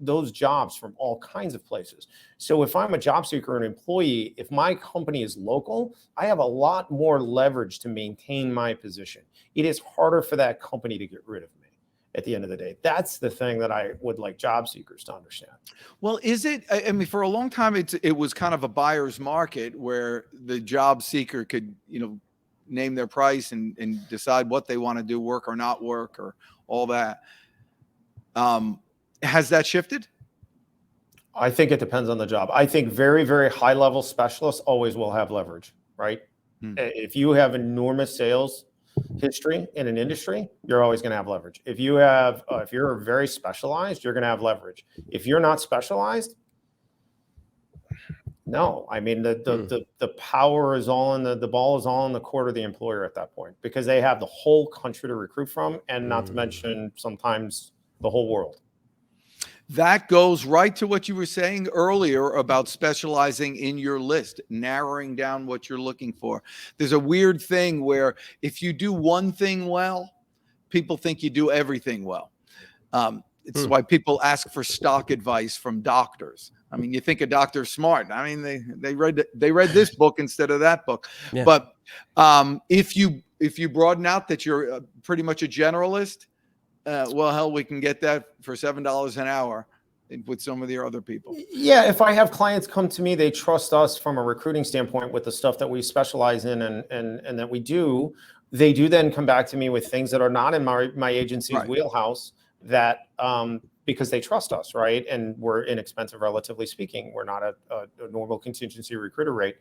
those jobs from all kinds of places. So if I'm a job seeker or an employee, if my company is local, I have a lot more leverage to maintain my position. It is harder for that company to get rid of me at the end of the day. That's the thing that I would like job seekers to understand. Well, is it, I mean, for a long time, it was kind of a buyer's market where the job seeker could, name their price and decide what they want to do, work or not work or all that. Has that shifted? I think it depends on the job. I think very, very high level specialists always will have leverage, right? If you have enormous sales history in an industry, you're always going to have leverage. If you have, if you're very specialized, you're going to have leverage. If you're not specialized, no. I mean, the power is all in the ball is all in the court of the employer at that point, because they have the whole country to recruit from, and not to mention sometimes the whole world. That goes right to what you were saying earlier about specializing in your list, narrowing down what you're looking for. There's a weird thing where if you do one thing well, people think you do everything well. It's why people ask for stock advice from doctors. I mean, you think a doctor's smart. I mean, they read this book instead of that book. Yeah. But if you broaden out that you're pretty much a generalist, well, hell, we can get that for $7 an hour with some of the other people. Yeah, if I have clients come to me, they trust us from a recruiting standpoint with the stuff that we specialize in and that we do. They do then come back to me with things that are not in my agency's wheelhouse that because they trust us, right? And we're inexpensive, relatively speaking. We're not a normal contingency recruiter rate.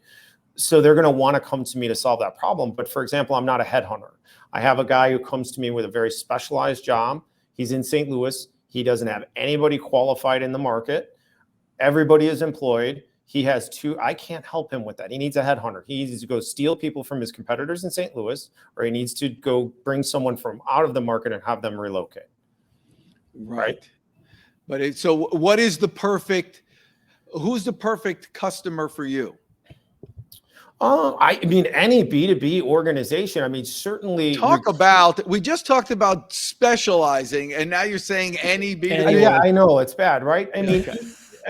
So they're going to want to come to me to solve that problem. But for example, I'm not a headhunter. I have a guy who comes to me with a very specialized job. He's in St. Louis. He doesn't have anybody qualified in the market. Everybody is employed. He has I can't help him with that. He needs a headhunter. He needs to go steal people from his competitors in St. Louis, or he needs to go bring someone from out of the market and have them relocate. Right. But so who's the perfect customer for you? I mean, any B2B organization. I mean, certainly. We just talked about specializing, and now you're saying any B2B. Yeah, I know it's bad, right? I mean,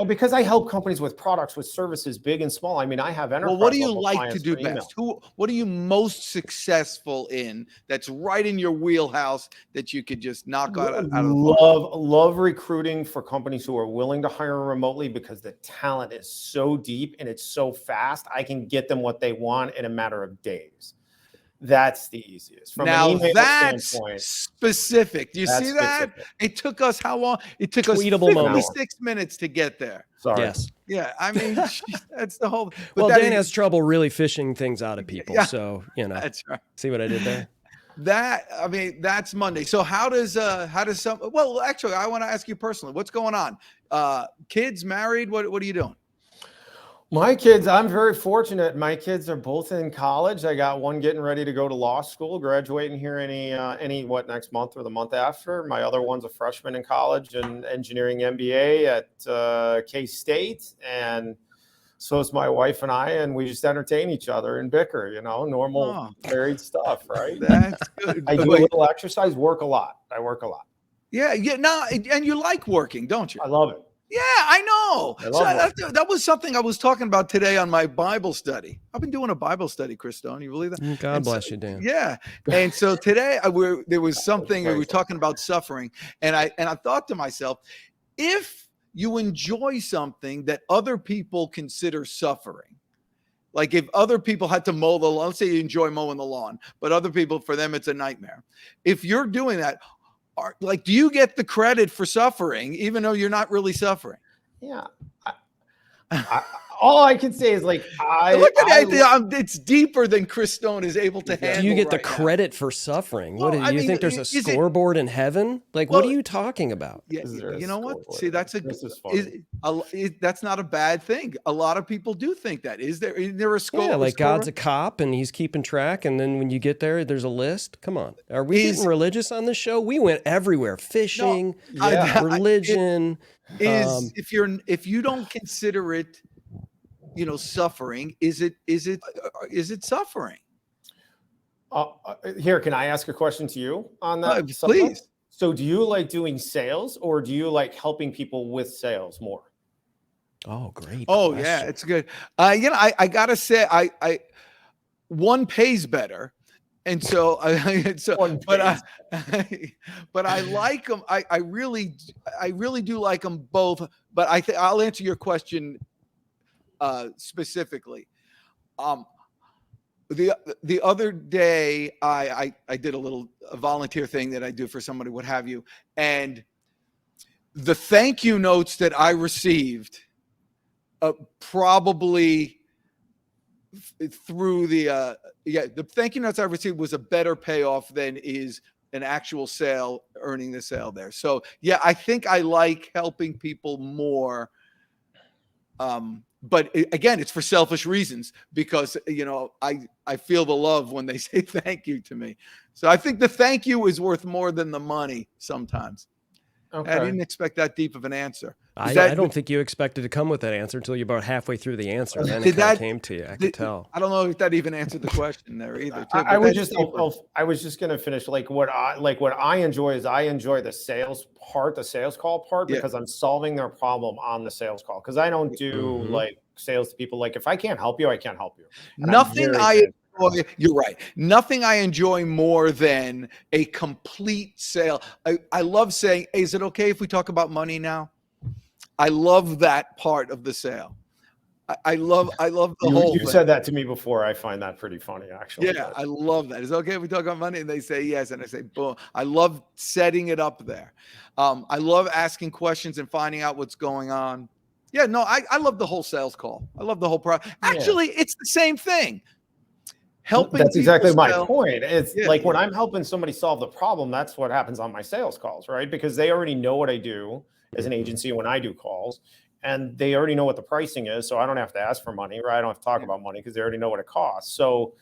because I help companies with products, with services, big and small. I mean, I have enterprise. Well, what do you like to do best? What are you most successful in? That's right in your wheelhouse that you could just knock out of the love recruiting for companies who are willing to hire remotely because the talent is so deep and it's so fast. I can get them what they want in a matter of days. That's the easiest. From now an email that's standpoint, specific. Do you see that? It took us how long? It took us 56 minutes to get there. Sorry. Yes. Yeah, I mean, that's the whole. Well, Dan has trouble really fishing things out of people. Yeah, so, that's right. See what I did there? That's Monday. So how does some? Well, actually, I want to ask you personally. What's going on? Kids, married? What are you doing? My kids, I'm very fortunate. My kids are both in college. I got one getting ready to go to law school, graduating here next month or the month after. My other one's a freshman in college and engineering MBA at K-State. And so is my wife and I, and we just entertain each other and bicker, normal married stuff, right? That's good. I do a little exercise, work a lot. I work a lot. Yeah. No, and you like working, don't you? I love it. Yeah, I know. That was something I was talking about today on my Bible study. I've been doing a Bible study, Chris Stone. You believe that? God bless you, Dan. Yeah. And so today there was something we were talking about suffering, and I thought to myself, if you enjoy something that other people consider suffering, like if other people had to mow the lawn, let's say you enjoy mowing the lawn, but other people, for them, it's a nightmare. If you're doing that, do you get the credit for suffering, even though you're not really suffering? Yeah. All I can say is it's deeper than Chris Stone is able to handle. Do you get the credit for suffering? What do you think? There's a scoreboard in heaven? What are you talking about? Yeah, you know what? See, that's that's not a bad thing. A lot of people do think that. Is there a scoreboard? Yeah, like God's a cop and he's keeping track, and then when you get there's a list. Come on, are we getting religious on this show? We went everywhere: fishing, religion. If you don't consider it, suffering, is it suffering? Here, can I ask a question to you on that? Please. So do you like doing sales, or do you like helping people with sales more? Oh, great. Oh, question. yeah, it's good. I gotta say, one pays better. And so, but I like them. I really do like them both. But I'll answer your question specifically. The other day, I did a volunteer thing that I do for somebody, what have you, and the thank you notes that I received, probably through the thank you notes I received was a better payoff than is an actual sale, earning the sale there. So yeah, I think I like helping people more. But again, it's for selfish reasons, because I feel the love when they say thank you to me. So I think the thank you is worth more than the money sometimes. Okay. I didn't expect that deep of an answer. I That- don't think you expected to come with that answer until you're about halfway through the answer. Then Did it kind that- of came to you. I could tell. I don't know if that even answered the question there either. Too, I but was that's just deeper. I was just gonna finish what I enjoy is I enjoy the sales part, the sales call part, Yeah. because I'm solving their problem on the sales call. Because I don't do like sales to people. Like if I can't help you, I can't help you. And I'm Nothing very I transparent. enjoy, you're right. Nothing I enjoy more than a complete sale. I love saying, hey, is it okay if we talk about money now? I love that part of the sale. I love the whole You thing. said that to me before. I find that pretty funny, actually. Yeah, I love that. Is it okay if we talk about money? And they say yes. And I say, boom. I love setting it up there. I love asking questions and finding out what's going on. Yeah, no, I love the whole sales call. I love the whole process. Actually, it's the same thing. Helping That's exactly people my sell. point. It's Yeah, like when I'm helping somebody solve the problem, that's what happens on my sales calls, right? Because they already know what I do as an agency when I do calls, and they already know what the pricing is. So I don't have to ask for money, right? I don't have to talk about money because they already know what it costs. So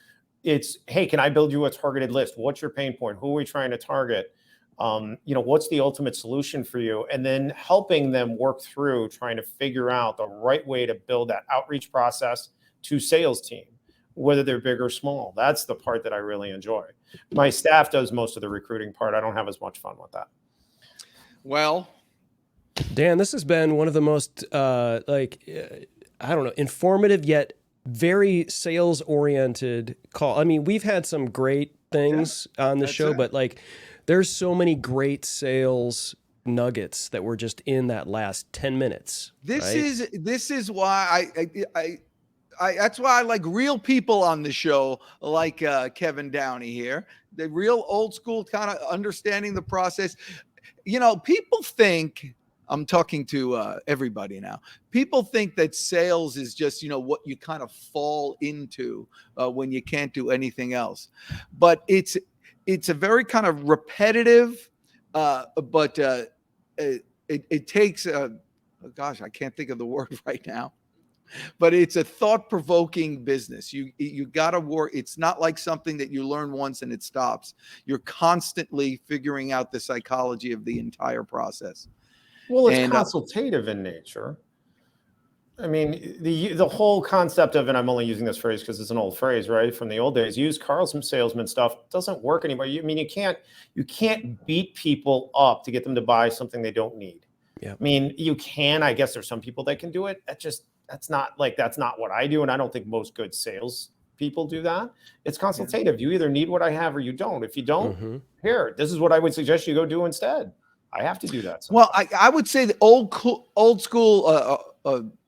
it's, hey, can I build you a targeted list? What's your pain point? Who are we trying to target? What's the ultimate solution for you? And then helping them work through trying to figure out the right way to build that outreach process to sales team, whether they're big or small. That's the part that I really enjoy. My staff does most of the recruiting part. I don't have as much fun with that. Well, Dan, this has been one of the most, informative yet very sales oriented call. I mean, we've had some great things on the show, but like there's so many great sales nuggets that were just in that last 10 minutes. this is why I that's why I like real people on the show, like Kevin Downey here. The real old school kind of understanding the process. People think, I'm talking to everybody now. People think that sales is just, what you kind of fall into when you can't do anything else. But it's a very kind of repetitive, but it takes, gosh, I can't think of the word right now. But it's a thought-provoking business. You got to work. It's not like something that you learn once and it stops. You're constantly figuring out the psychology of the entire process. Well, it's consultative in nature. I mean, the whole concept of, and I'm only using this phrase because it's an old phrase, right? From the old days, used car salesman stuff doesn't work anymore. You can't beat people up to get them to buy something they don't need. Yeah. I mean, you can. I guess there's some people that can do it. That's not what I do, and I don't think most good sales people do that. It's consultative. You either need what I have or you don't. If you don't, here, this is what I would suggest you go do instead. I have to do that sometimes. Well, I would say the old school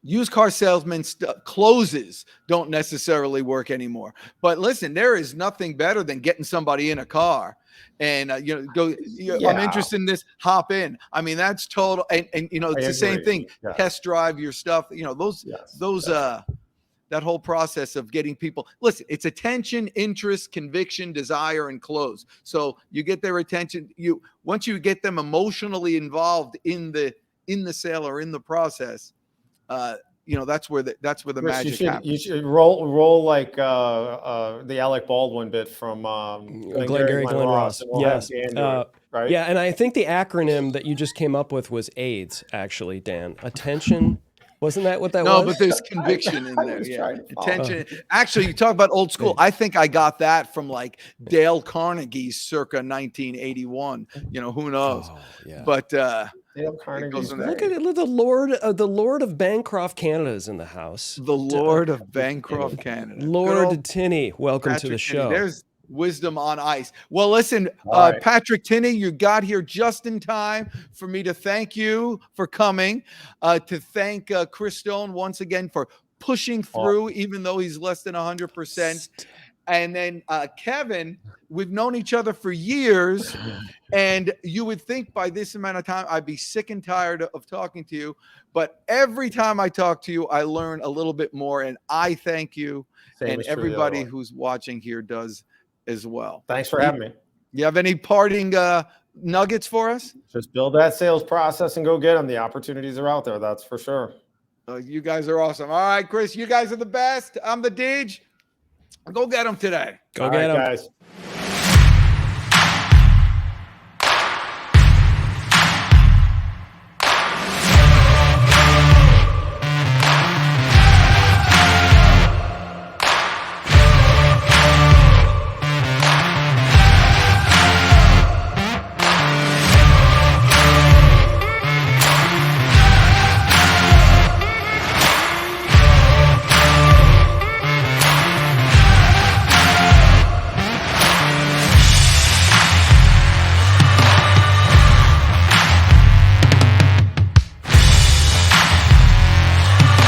used car salesman closes don't necessarily work anymore. But listen, there is nothing better than getting somebody in a car and I'm interested in this, hop in. I mean, that's total. And it's the same thing. Yeah. Test drive your stuff. That whole process of getting people. Listen, it's attention, interest, conviction, desire, and close. So you get their attention. Once you get them emotionally involved in the sale or in the process, that's where the magic happens. You should roll like the Alec Baldwin bit from Glengarry Glen Ross. Yes. Right? Yeah, and I think the acronym that you just came up with was AIDS, actually, Dan. Attention. Wasn't that what that was? No, but there's conviction in there. Yeah. Attention. Actually, you talk about old school. I think I got that from like Dale Carnegie's circa 1981. Who knows? Oh, yeah. But Dale Carnegie's look at it. The Lord of Bancroft Canada is in the house. The Lord of Bancroft Canada. Lord Tinney, welcome to the show. There's wisdom on ice. Well, listen, Patrick Tinney, you got here just in time for me to thank you for coming, to thank Chris Stone once again for pushing through, even though he's less than 100%. And then Kevin, we've known each other for years, and you would think by this amount of time I'd be sick and tired of talking to you. But every time I talk to you, I learn a little bit more, and I thank you. And everybody who's watching here does as well. Thanks for having me. You have any parting nuggets for us? Just build that sales process and go get them. The opportunities are out there. That's for sure. You guys are awesome. All right, Chris, you guys are the best. I'm the Deej. Go get them today. Go get them, guys.